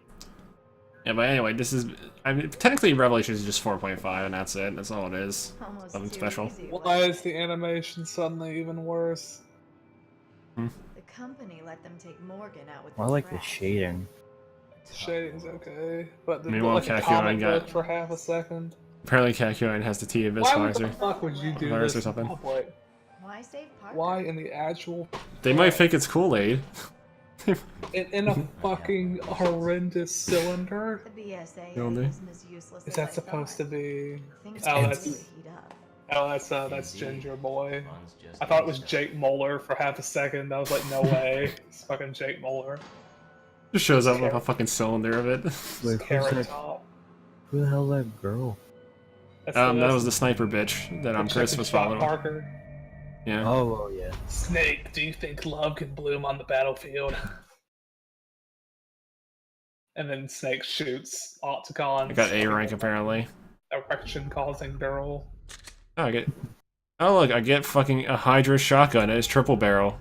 Yeah, but anyway, this is, I mean, technically Revelations is just 4.5 and that's it. That's all it is. Almost Nothing too special. easy, Why wasn't is the animation suddenly even worse? it? The company let them take Morgan out with I the like the crack. shading. Shading's okay, but the Meanwhile, like the Kakyoin comic got- book for half a second. Apparently Kakyoin has the T Abyss Why the visor. fuck would you do Virus this or in something. public? Why save Parker? Why in the actual They might think it's Kool-Aid. in a fucking horrendous cylinder? The BSA Really? isn't as useless Is as that I supposed to thought. be? Things Oh, can that's really heat up. that's Ginger Boy. I thought it was Jake Moeller for half a second. I was like, no way, it's fucking Jake Moeller. Just shows up with a fucking cylinder of it. Wait, Carrot Top. who the hell is that girl? That's That was the sniper bitch that Chris was following. Parker. Yeah. Oh, yeah. Snake, do you think love can bloom on the battlefield? And then Snake shoots Octagons. I got A rank apparently. Erection causing barrel. Oh, I get. Oh look, I get fucking a Hydra shotgun. It's triple barrel.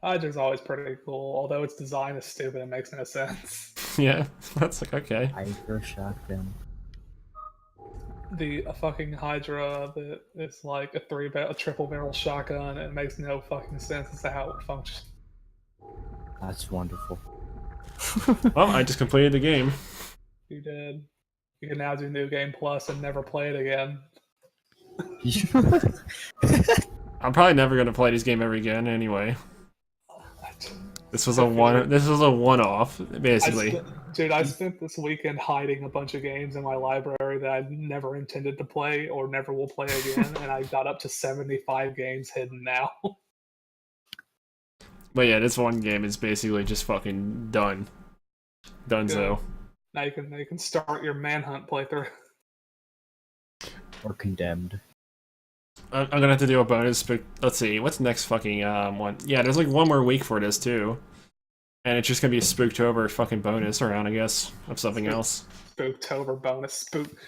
Hydra's always pretty cool, although its design is stupid and makes no sense. Yeah, that's like okay. Hydra shotgun. A fucking Hydra that is like a triple barrel shotgun, and it makes no fucking sense as to how it would function. That's wonderful. Well, I just completed the game. You did. You can now do New Game Plus and never play it again. I'm probably never gonna play this game ever again anyway. This was a one-off, basically. I spent this weekend hiding a bunch of games in my library that I never intended to play or never will play again, and I got up to 75 games hidden now. But yeah, this one game is basically just fucking done. Donezo. Now you can start your Manhunt playthrough. Or Condemned. I'm gonna have to do a bonus, but let's see, what's next fucking one? Yeah, there's like one more week for this too. And it's just gonna be a Spooktober fucking bonus around, I guess, of something else. Spooktober bonus.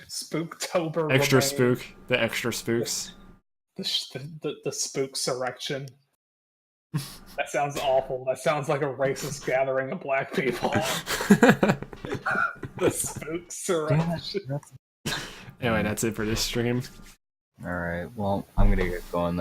Spooktober. Extra remain. spook. The extra spooks. The spooksurrection. That sounds awful. That sounds like a racist gathering of black people. The spooksurrection. Anyway, that's it for this stream. Alright, well, I'm gonna get going then.